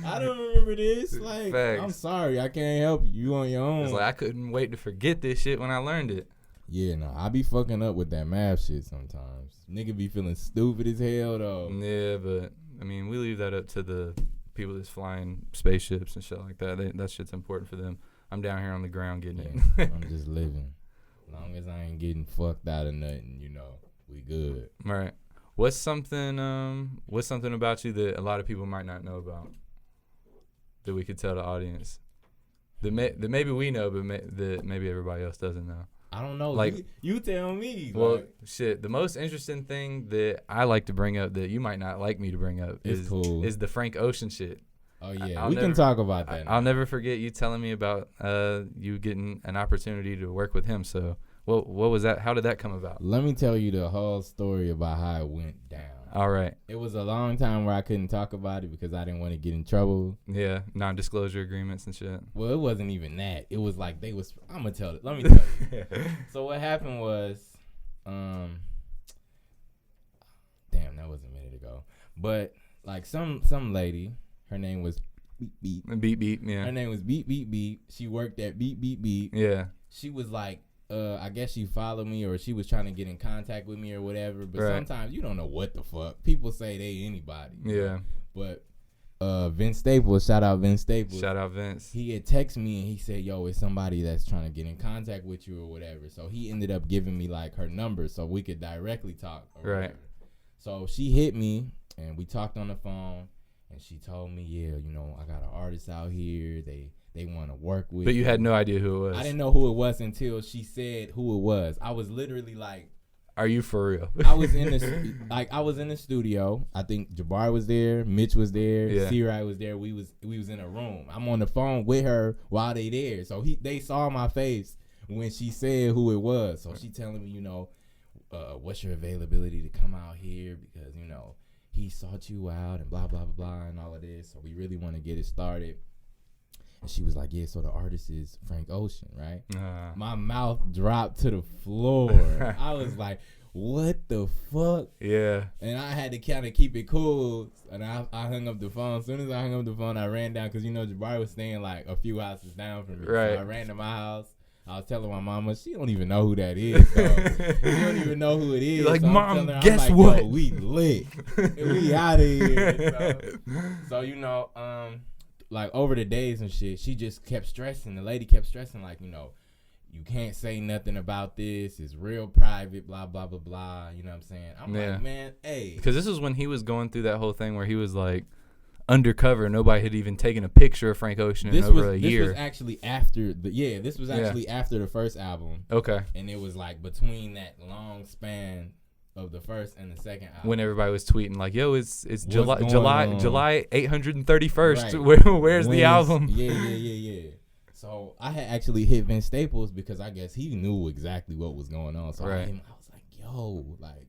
I don't remember this. Like, Facts. I'm sorry, I can't help you. You on your own. It's like I couldn't wait to forget this shit when I learned it. Yeah, no, I be fucking up with that math shit sometimes. Nigga be feeling stupid as hell though. Yeah, but I mean, we leave that up to the people that's flying spaceships and shit like that. That shit's important for them. I'm down here on the ground getting it. I'm just living. As long as I ain't getting fucked out of nothing, we good. Right. What's something about you that a lot of people might not know about that we could tell the audience that maybe we know, but that maybe everybody else doesn't know? I don't know. Like, you tell me. Well, like, shit. The most interesting thing that I like to bring up that you might not like me to bring up is the Frank Ocean shit. Oh yeah, we can talk about that. I'll never forget you telling me about you getting an opportunity to work with him. So what was that? How did that come about? Let me tell you the whole story about how it went down. All right. It was a long time where I couldn't talk about it because I didn't want to get in trouble. Yeah, non-disclosure agreements and shit. Well, it wasn't even that. It was like I'm gonna tell it. Let me tell you. So what happened was, damn, that was a minute ago. But like some lady. Her name was Beep Beep. Beep Beep, yeah. Her name was Beep Beep Beep. She worked at Beep Beep Beep. Yeah. She was like, I guess she followed me or she was trying to get in contact with me or whatever. But sometimes you don't know what the fuck. People say they anybody. Yeah. But Vince Staples, shout out Vince Staples. Shout out Vince. He had texted me and he said, yo, it's somebody that's trying to get in contact with you or whatever. So he ended up giving me like her number so we could directly talk. Or right. whatever. So she hit me and we talked on the phone. And she told me, yeah, I got an artist out here. They want to work with. But you had no idea who it was. I didn't know who it was until she said who it was. I was literally like, "Are you for real?" I was in the studio. I think Jabbar was there, Mitch was there, C-Rai was there. We was in a room. I'm on the phone with her while they there. So they saw my face when she said who it was. So she telling me, what's your availability to come out here because he sought you out and blah, blah, blah, blah, and all of this. So we really want to get it started. And she was like, yeah, so the artist is Frank Ocean, right? My mouth dropped to the floor. I was like, what the fuck? Yeah. And I had to kind of keep it cool. And I hung up the phone. As soon as I hung up the phone, I ran down because, Jabari was staying like a few houses down from me. Right. So I ran to my house. I was telling my mama, she don't even know who that is. She don't even know who it is. You're like, so Mom, her, guess like, what? We lit. We out of here. So like over the days and shit, she just kept stressing. The lady kept stressing, like, you can't say nothing about this. It's real private, blah, blah, blah, blah. You know what I'm saying? I'm like, man, hey. Because this was when he was going through that whole thing where he was like, undercover. Nobody had even taken a picture of Frank Ocean in over a year. This was actually after after the first album. Okay. And it was like between that long span of the first and the second album. When everybody was tweeting like, yo, it's July 831st. Right. Where's the album? Yeah. So I had actually hit Vince Staples because I guess he knew exactly what was going on. So I was like, yo, like,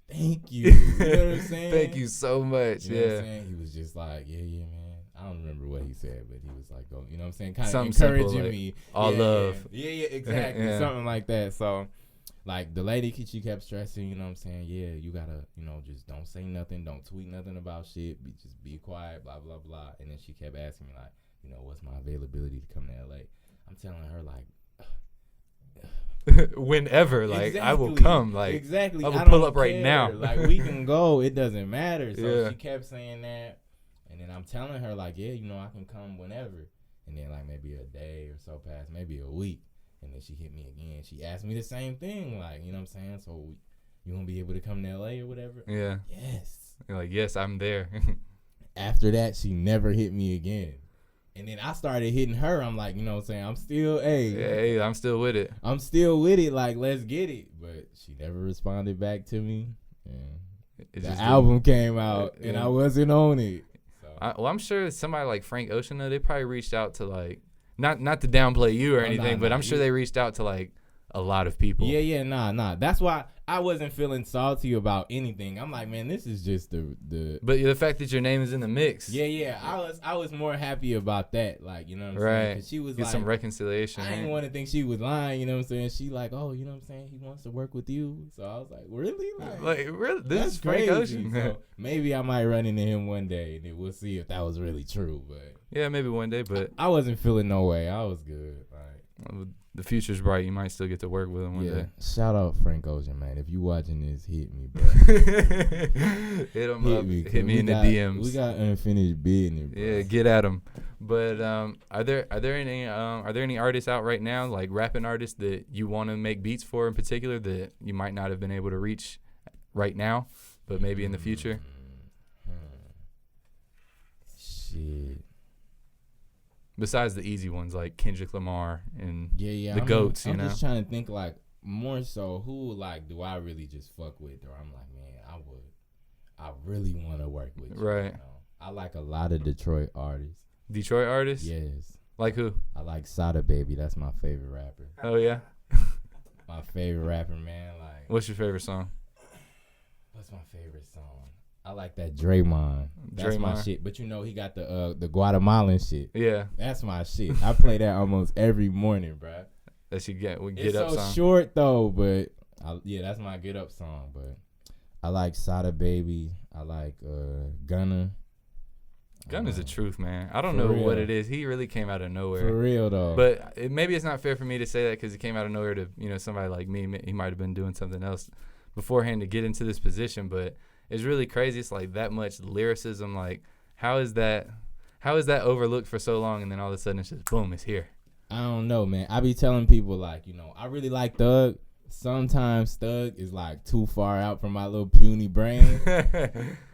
thank you. You know what I'm saying? Thank you so much. You know what I'm saying? He was just like, yeah, man. I don't remember what he said, but he was like, go, you know what I'm saying? Kind of encouraging simple, like, me. All love. Yeah, exactly. Something like that. So, like, the lady, she kept stressing, you know what I'm saying? Yeah, you gotta, just don't say nothing. Don't tweet nothing about shit. Just be quiet, blah, blah, blah. And then she kept asking me, like, what's my availability to come to LA? I'm telling her, like, whenever, like, exactly. I will come, like, exactly. I will pull up right now. Like, we can go, it doesn't matter. So yeah. She kept saying that, and then I'm telling her, like, yeah, I can come whenever. And then like maybe a day or so passed, maybe a week, And then she hit me again. She asked me the same thing, like, you know what I'm saying? So you gonna be able to come to LA or whatever? Yeah. Yes. You're like, yes, I'm there. After that, she never hit me again. And then I started hitting her. I'm like, you know what I'm saying? I'm still, hey, I'm still with it. I'm still with it. Like, let's get it. But she never responded back to me. And the album came out, and I wasn't on it. So. Well, I'm sure somebody like Frank Ocean, though, they probably reached out to, like, not to downplay you or anything, but I'm sure they reached out to, like, a lot of people. Yeah, nah. That's why I wasn't feeling salty about anything. I'm like, man, this is just the. But the fact that your name is in the mix. Yeah. I was more happy about that. Like, you know what I'm saying? 'Cause she was get like, some reconciliation. I didn't want to think she was lying. You know what I'm saying? She like, oh, you know what I'm saying? He wants to work with you. So I was like, really? Like really? This is crazy. Frank Ocean. So maybe I might run into him one day, and then we'll see if that was really true. But yeah, maybe one day. But I wasn't feeling no way. I was good. Like. The future's bright. You might still get to work with him one day. Shout out Frank Ocean, man. If you watching this, hit me, bro. Hit him up. Hit me in the DMs. We got unfinished business, bro. Yeah, get at him. But are there any artists out right now, like rapping artists, that you want to make beats for in particular that you might not have been able to reach right now, but maybe in the future? Shit. Besides the easy ones like Kendrick Lamar and the GOATs, I'm just trying to think, like, more so who, like, do I really just fuck with, or I'm like, man, I really want to work with you. Right. You know? I like a lot of Detroit artists. Detroit artists? Yes. Like who? I like Sada Baby. That's my favorite rapper. Oh yeah. My favorite rapper, man. Like. What's your favorite song? What's my favorite song? I like that Draymond. That's my shit. But you know he got the Guatemalan shit. Yeah. That's my shit. I play that almost every morning, bro. That you get up song. It's so short though, but that's my get up song. But I like Sada Baby. I like Gunna. Gunna's the truth, man. I don't know what it is. He really came out of nowhere. For real though. But maybe it's not fair for me to say that because he came out of nowhere to somebody like me. He might have been doing something else beforehand to get into this position, but. It's really crazy. It's like that much lyricism. Like, how is that overlooked for so long, and then all of a sudden it's just boom, it's here. I don't know, man. I be telling people, like, I really like Thug. Sometimes Thug is like too far out from my little puny brain.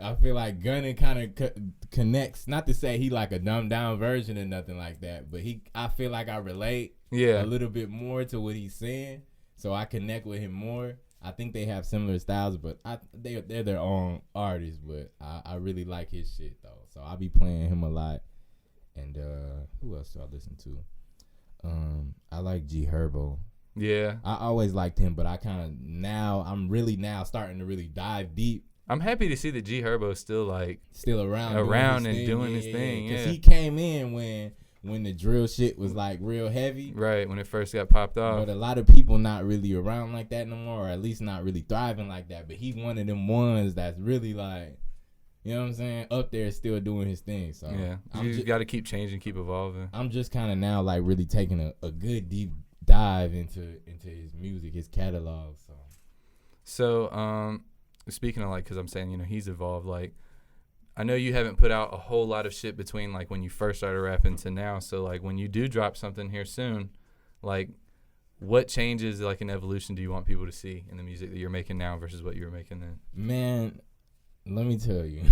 I feel like Gunna kind of connects. Not to say he like a dumbed down version or nothing like that, but I feel like I relate a little bit more to what he's saying, so I connect with him more. I think they have similar styles, but they're their own artists. But I really like his shit though, so I be playing him a lot. And who else do I listen to? I like G Herbo. Yeah, I always liked him, but I'm really starting to really dive deep. I'm happy to see that G Herbo's still around and doing his thing. Because he came in when the drill shit was like real heavy. Right, when it first got popped off. But a lot of people not really around like that no more, or at least not really thriving like that. But he's one of them ones that's really like, you know what I'm saying, up there still doing his thing. So yeah, you got to keep changing, keep evolving. I'm just kind of now like really taking a good deep dive into his music, his catalog. So speaking of like, because I'm saying, he's evolved, like, I know you haven't put out a whole lot of shit between like when you first started rapping to now. So like when you do drop something here soon, like what changes, like an evolution, do you want people to see in the music that you're making now versus what you were making then? Man, let me tell you.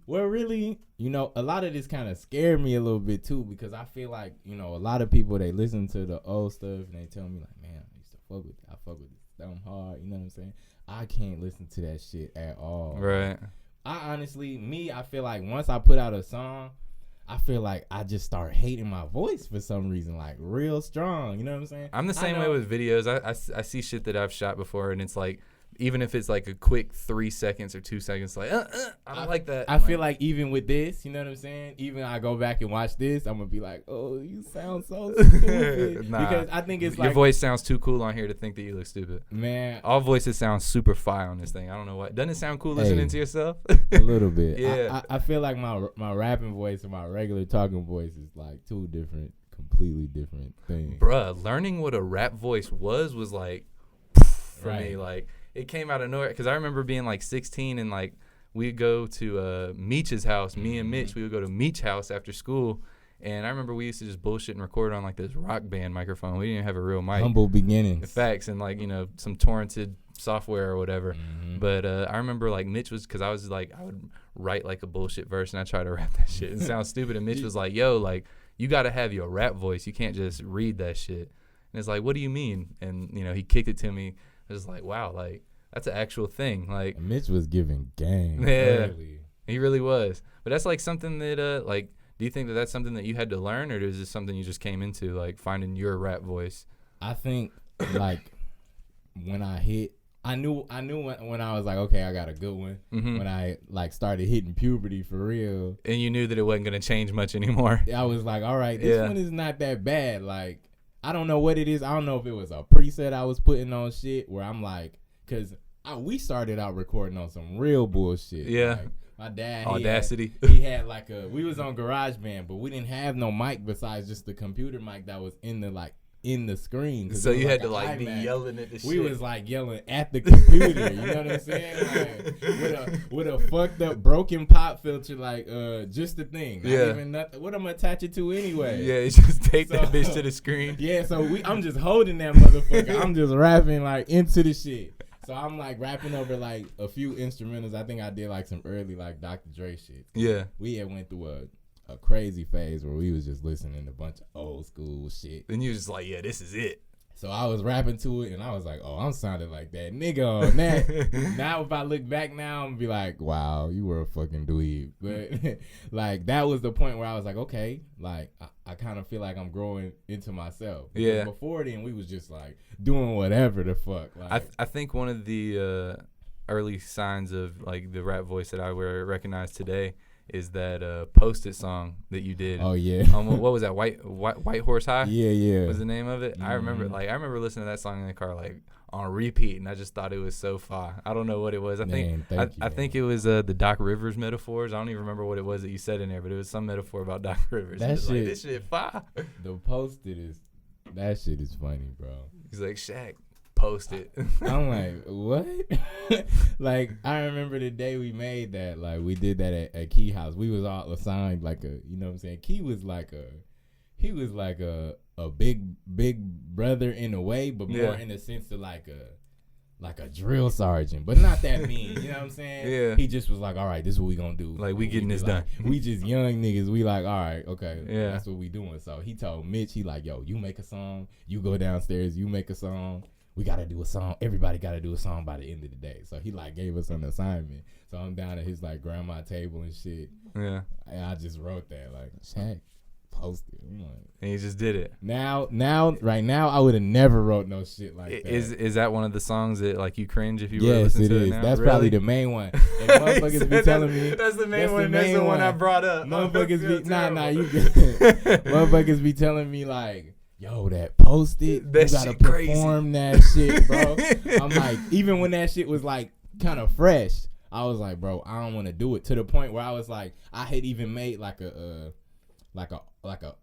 Well, really, a lot of this kind of scared me a little bit too, because I feel like, a lot of people, they listen to the old stuff and they tell me like, man, I used to fuck with it. I fuck with it dumb hard. You know what I'm saying? I can't listen to that shit at all. Right. I feel like once I put out a song, I feel like I just start hating my voice for some reason, like real strong. You know what I'm saying? I'm the same way with videos. I see shit that I've shot before, and it's like, even if it's like a quick 3 seconds or 2 seconds, like, I don't like that. I feel like even with this, you know what I'm saying? Even I go back and watch this, I'm going to be like, oh, you sound so stupid. Nah, because I think it's your like. Your voice sounds too cool on here to think that you look stupid. Man. All voices sound super fire on this thing. I don't know why. Doesn't it sound cool listening to yourself? A little bit. Yeah. I feel like my rapping voice and my regular talking voice is like two completely different things. Bruh, learning what a rap voice was like, for me, like. It came out of nowhere because I remember being like 16 and like we'd go to Mitch's house. Me and Mitch, we would go to Mitch's house after school, And I remember we used to just bullshit and record on like this Rock Band microphone. We didn't even have a real mic. Humble beginnings. Facts, and like, you know, some torrented software or whatever. But I remember like Mitch was, because I was like, I would write like a bullshit verse and I try to rap that shit. It sounds stupid. And Mitch was like, yo, like, you got to have your rap voice. You can't just read that shit. And it's like, what do you mean? And, you know, he kicked it to me. I was like, wow, like, that's an actual thing. Like, Mitch was giving game. Yeah, early. He really was. But that's like something that, like, do you think that that's something that you had to learn, or is this something you just came into, like finding your rap voice? I think, like, when I hit, I knew when I was like, okay, I got a good one. When I like started hitting puberty for real, and you knew that it wasn't gonna change much anymore. I was like, all right, this one is not that bad. Like, I don't know what it is. I don't know if it was a preset I was putting on shit where I'm like, because we started out recording on some real bullshit. Yeah. Like, my dad, Audacity. He had like we was on GarageBand, but we didn't have no mic besides just the computer mic that was in the screen. So you had like to like be yelling at the shit. We was like yelling at the computer. You know what I'm saying? Like, with a fucked up broken pop filter, like just the thing. Not even nothing. What I'm gonna attach it to anyway? Yeah, you just tape that bitch to the screen. Yeah, so I'm just holding that motherfucker. I'm just rapping like into the shit. So I'm like rapping over like a few instrumentals. I think I did like some early like Dr. Dre shit. Yeah. We had went through a crazy phase where we was just listening to a bunch of old school shit. Then you was just like, yeah, this is it. So I was rapping to it and I was like, oh, I'm sounding like that nigga on that. Now if I look back now, I'm gonna be like, wow, you were a fucking dweeb. But like that was the point where I was like, okay, like I kind of feel like I'm growing into myself. Because yeah. Before then we was just like doing whatever the fuck. Like, I think one of the early signs of like the rap voice that I recognize today is that Post-it song that you did. Oh yeah. What was that? White Horse High? Yeah. Was the name of it? I remember listening to that song in the car like on repeat, and I just thought it was so fire. I don't know what it was. I think it was the Doc Rivers metaphors. I don't even remember what it was that you said in there, but it was some metaphor about Doc Rivers. That shit, like, this shit fire. The Post-it is, that shit is funny, bro. He's like, Shaq, post it. I'm like, what? Like, I remember the day we made that. Like, we did that at Key House. We was all assigned like a, you know what I'm saying? Key was like a big brother in a way, but more in the sense of like a drill sergeant, but not that mean. You know what I'm saying? Yeah. He just was like, all right, this is what we gonna do. Like, we getting this done. We just young niggas. We like, all right, okay. Yeah. That's what we doing. So he told Mitch, he like, yo, you make a song. You go downstairs. You make a song. We got to do a song. Everybody got to do a song by the end of the day. So he like gave us an assignment. So I'm down at his like grandma table and shit. Yeah. And I just wrote that like, Shaq, post it. I'm like, and he just did it. Right now, I would have never wrote no shit like that. Is that one of the songs that like you cringe if you were listening to it now? Yes, it is. That's really? Probably the main one. And motherfuckers be telling me that's the main one. That's the one I brought up. Motherfuckers be you good. Motherfuckers be telling me like, yo, that Post-it, that you gotta shit perform that shit, bro. I'm like, even when that shit was like kind of fresh, I was like, bro, I don't want to do it. To the point where I was like, I had even made like a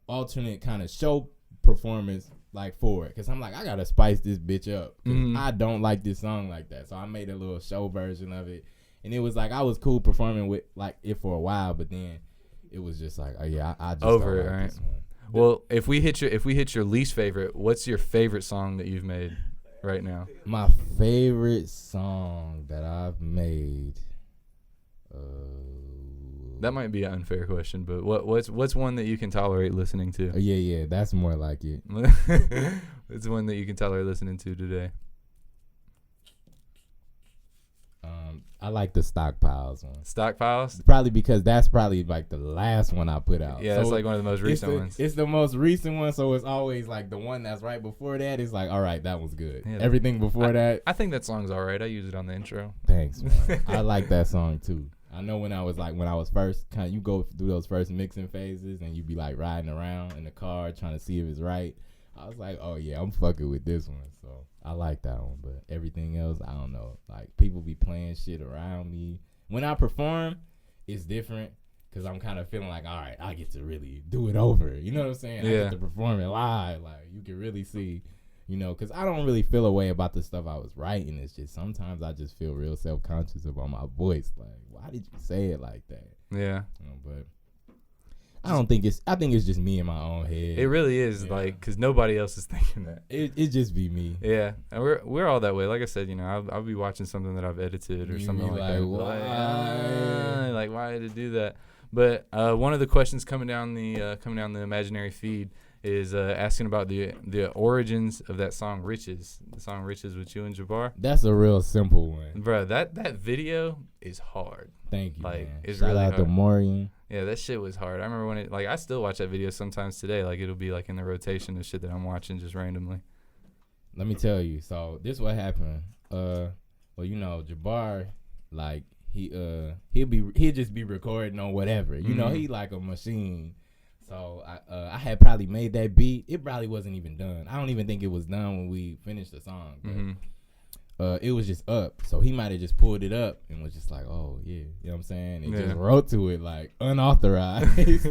alternate kind of show performance like for it, because I'm like, I gotta spice this bitch up. I don't like this song like that, so I made a little show version of it, and it was like I was cool performing with like it for a while, but then it was just like, oh yeah, I just over don't it, like right? this one. Well, if we hit your least favorite, what's your favorite song that you've made right now? My favorite song that I've made. That might be an unfair question, but what's one that you can tolerate listening to? Yeah, that's more like it. It's one that you can tolerate listening to today. I like the Stockpiles one. Stockpiles? Probably because that's probably like the last one I put out. Yeah, so it's like one of the most recent ones. It's the most recent one, so it's always like the one that's right before that is like, all right, that was good. Yeah, everything before that. I think that song's all right. I use it on the intro. Thanks, man. I like that song too. I know when I was first kind of, you go through those first mixing phases and you be like riding around in the car trying to see if it's right. I was like, oh yeah, I'm fucking with this one. So I like that one, but everything else, I don't know. Like, people be playing shit around me. When I perform, it's different because I'm kind of feeling like, all right, I get to really do it over. You know what I'm saying? Yeah. I get to perform it live. Like, you can really see, you know, because I don't really feel a way about the stuff I was writing. It's just sometimes I just feel real self-conscious about my voice. Like, why did you say it like that? Yeah. You know, but I think it's just me in my own head. It really is, like, because nobody else is thinking that. It just be me. Yeah, and we're all that way. Like I said, I'll be watching something that I've edited or something like that. Why? Like, why did it do that? But one of the questions coming down the imaginary feed is asking about the origins of that song "Riches." The song "Riches" with you and Jabbar. That's a real simple one, bro. That video is hard. Thank you, like, man. It's Shout really out hard. to Morian. Yeah, that shit was hard. I remember when I still watch that video sometimes today. Like, it'll be like in the rotation of shit that I'm watching just randomly. Let me tell you. So this what happened. Well, Jabbar, like he'll just be recording on whatever. He like a machine. So I had probably made that beat. It probably wasn't even done. I don't even think it was done when we finished the song. But it was just up. So he might have just pulled it up and was just like, oh, yeah. You know what I'm saying? And just wrote to it like unauthorized.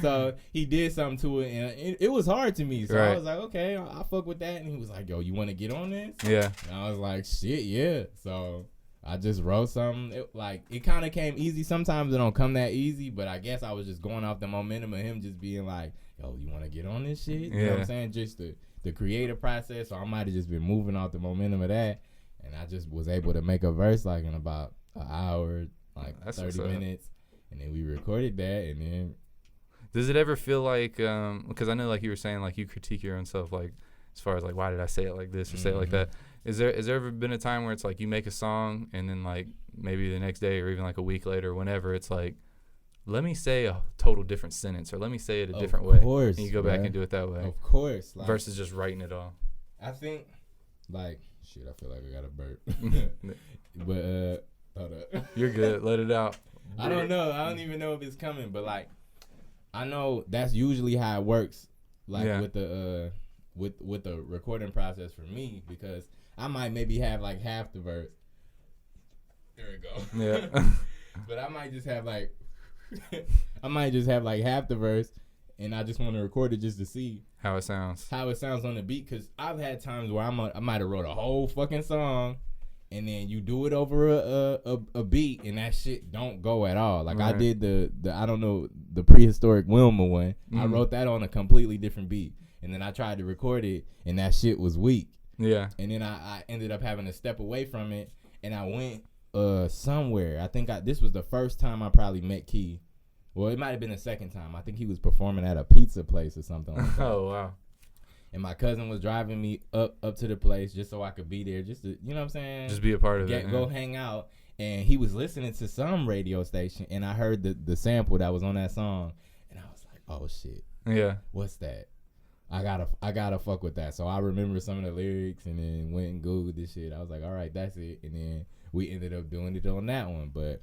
So he did something to it. And it was hard to me. So I was like, okay, I'll fuck with that. And he was like, yo, you want to get on this? Yeah. And I was like, shit, yeah. So I just wrote something. It kind of came easy. Sometimes it don't come that easy. But I guess I was just going off the momentum of him just being like, yo, you want to get on this shit? You know what I'm saying? Just the creative process. So I might have just been moving off the momentum of that. And I just was able to make a verse like in about an hour, like 30 minutes. And then we recorded that. And then. Does it ever feel like, because I know like you were saying, like you critique your own self, like as far as like, why did I say it like this or say it like that? Has there ever been a time where it's like you make a song and then like maybe the next day or even like a week later or whenever it's like, let me say a total different sentence or let me say it a different way. Of course. And you go back and do it that way. Of course. Like, versus just writing it all. I think like, shit, I feel like I got a burp. But, hold up. You're good. Let it out. I don't know. I don't even know if it's coming, but like, I know that's usually how it works. Like with the recording process for me, because I might maybe have like half the verse. There we go. Yeah. But I might just have like half the verse, and I just want to record it just to see how it sounds on the beat. Because I've had times where I might have wrote a whole fucking song, and then you do it over a beat, and that shit don't go at all. Like I did the I don't know, the prehistoric Wilma one. I wrote that on a completely different beat, and then I tried to record it, and that shit was weak. Yeah. And then I ended up having to step away from it, and I went somewhere. I think this was the first time I probably met Key. Well, it might have been the second time. I think he was performing at a pizza place or something like that. Oh, wow. And my cousin was driving me up to the place just so I could be there, just to, you know what I'm saying? Just be a part of it. Go hang out. And he was listening to some radio station, and I heard the sample that was on that song, and I was like, oh shit. Yeah. What's that? I gotta fuck with that. So I remember some of the lyrics, and then went and Googled this shit. I was like, all right, that's it. And then we ended up doing it on that one. But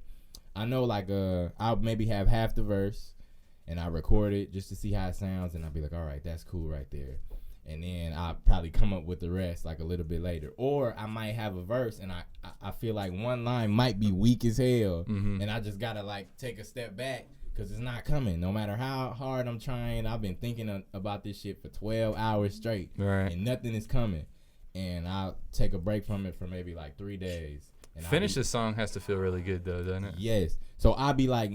I know like I'll maybe have half the verse, and I record it just to see how it sounds, and I'll be like, all right, that's cool right there. And then I'll probably come up with the rest like a little bit later. Or I might have a verse, and I feel like one line might be weak as hell, and I just gotta like take a step back, because it's not coming. No matter how hard I'm trying, I've been thinking about this shit for 12 hours straight, and nothing is coming. And I'll take a break from it for maybe like 3 days. And Finish the song has to feel really good though, doesn't it? Yes. So I'll be like,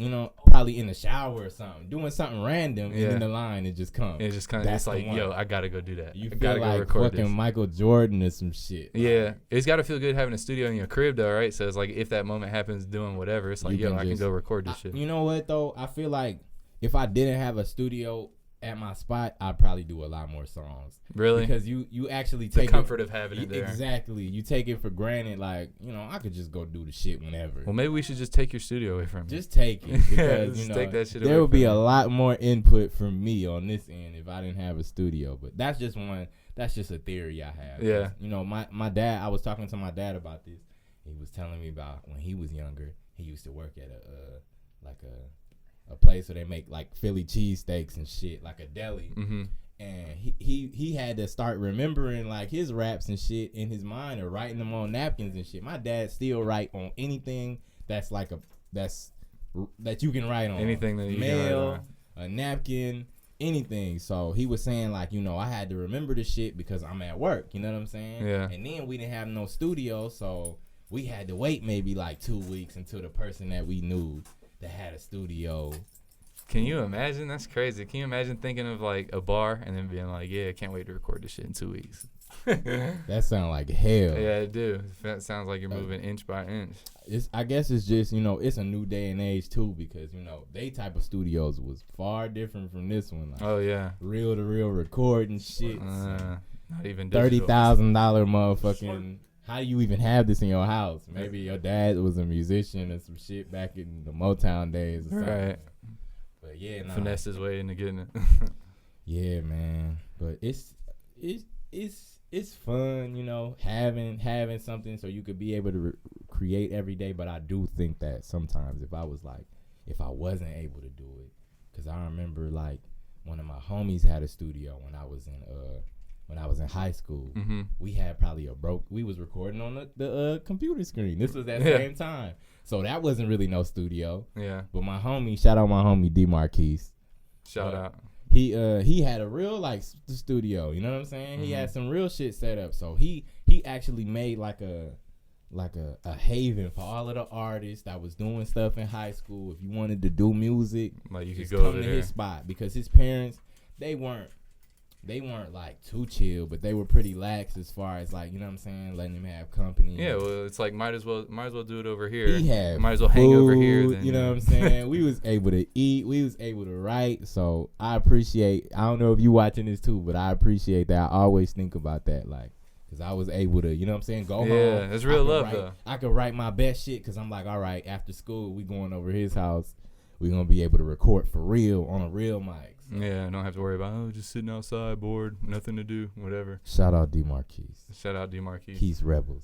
probably in the shower or something, doing something random, and then the line, it just comes. It just kind of, it's like, yo, I gotta go do that. You I feel gotta like go record fucking this. Michael Jordan or some shit. Yeah, it's gotta feel good having a studio in your crib though, right? So it's like, if that moment happens doing whatever, it's like, I can go record this shit. You know what though? I feel like if I didn't have a studio at my spot, I'd probably do a lot more songs. Really? Because you actually take the comfort of having it there. Exactly. You take it for granted, like, I could just go do the shit whenever. Well, maybe we should just take your studio away from you. Just take it. Because, take that shit there would be a lot more input from me on this end if I didn't have a studio. But that's just a theory I have. Yeah. My dad, I was talking to my dad about this. He was telling me about when he was younger, he used to work at a place where they make like Philly cheesesteaks and shit, like a deli. And he had to start remembering like his raps and shit in his mind, or writing them on napkins and shit. My dad still write on anything that's like that you can write on. Anything that you mail, can write on. a napkin, anything. So he was saying like, I had to remember the shit because I'm at work. You know what I'm saying? Yeah. And then we didn't have no studio, so we had to wait maybe like 2 weeks until the person that we knew that had a studio Can you imagine? That's crazy. Can you imagine thinking of like a bar and then being like, yeah, I can't wait to record this shit in 2 weeks. That sounds like hell. Yeah, it do. That sounds like you're moving inch by inch. I guess it's just, it's a new day and age too, because they type of studios was far different from this one. Like, oh yeah, reel to reel recording shit. Not even $30,000 motherfucking. How do you even have this in your house? Maybe your dad was a musician or some shit back in the Motown days or something. Right. But yeah, finesse his way into getting it. Yeah, man. But it's fun, having something so you could be able to create every day. But I do think that sometimes if I wasn't able to do it, because I remember like one of my homies had a studio when I was in high school. Mm-hmm. We had probably we was recording on the computer screen. This was that same time. So that wasn't really no studio. Yeah. But shout out my homie D Marquise. Shout out. He had a real like studio, you know what I'm saying? Mm-hmm. He had some real shit set up. So he actually made like a haven for all of the artists that was doing stuff in high school. If you wanted to do music, like you could go go to there. his spot, because his parents, they weren't like too chill, but they were pretty lax as far as like, you know what I'm saying, letting him have company. Yeah, well, it's like might as well do it over here. He had might as well hang over here. You know what I'm saying? We was able to eat. We was able to write. So I don't know if you watching this too, but I appreciate that. I always think about that, like, because I was able to, you know what I'm saying, go home. Yeah, it's real love though. I could write my best shit because I'm like, all right, after school, we going over his house. We're going to be able to record for real on a real mic. So. Yeah, don't have to worry about, just sitting outside, bored, nothing to do, whatever. Shout out D Marquise. Shout out D Marquise. Keys Rebels.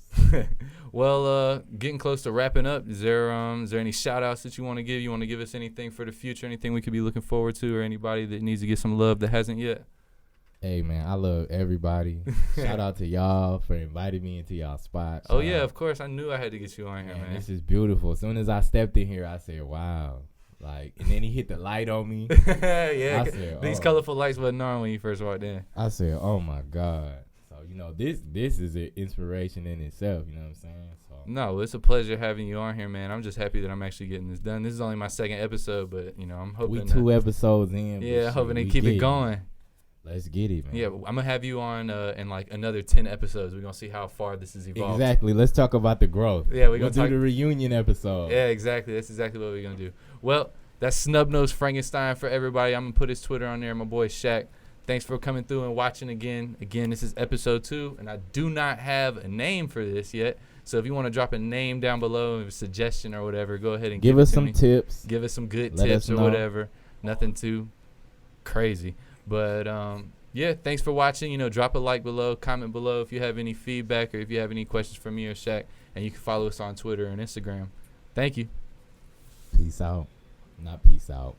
Well, getting close to wrapping up. Is there any shout outs that you want to give? You want to give us anything for the future, anything we could be looking forward to, or anybody that needs to get some love that hasn't yet? Hey, man, I love everybody. Shout out to y'all for inviting me into y'all spot. Oh, yeah, of course. I knew I had to get you on here, man. This is beautiful. As soon as I stepped in here, I said, wow. Like, and then he hit the light on me. Yeah, said, these colorful lights wasn't on when you first walked in. I said, oh, my God. So, this is an inspiration in itself, you know what I'm saying? So No, it's a pleasure having you on here, man. I'm just happy that I'm actually getting this done. This is only my second episode, but, I'm hoping. We 2 episodes in. Yeah, hoping to keep it going. Let's get it, man. Yeah, I'm going to have you on in like another 10 episodes. We're going to see how far this has evolved. Exactly. Let's talk about the growth. Yeah, we're going to do the reunion episode. Yeah, exactly. That's exactly what we're going to do. Well, that's Snubnose Frankenstein for everybody. I'm going to put his Twitter on there, my boy Shaq. Thanks for coming through and watching again. Again, this is episode 2, and I do not have a name for this yet. So if you want to drop a name down below, a suggestion or whatever, go ahead and give us some tips. Give us some good tips or whatever. Nothing too crazy. But, yeah, thanks for watching. Drop a like below, comment below if you have any feedback or if you have any questions for me or Shaq. And you can follow us on Twitter and Instagram. Thank you. Peace out. Not peace out.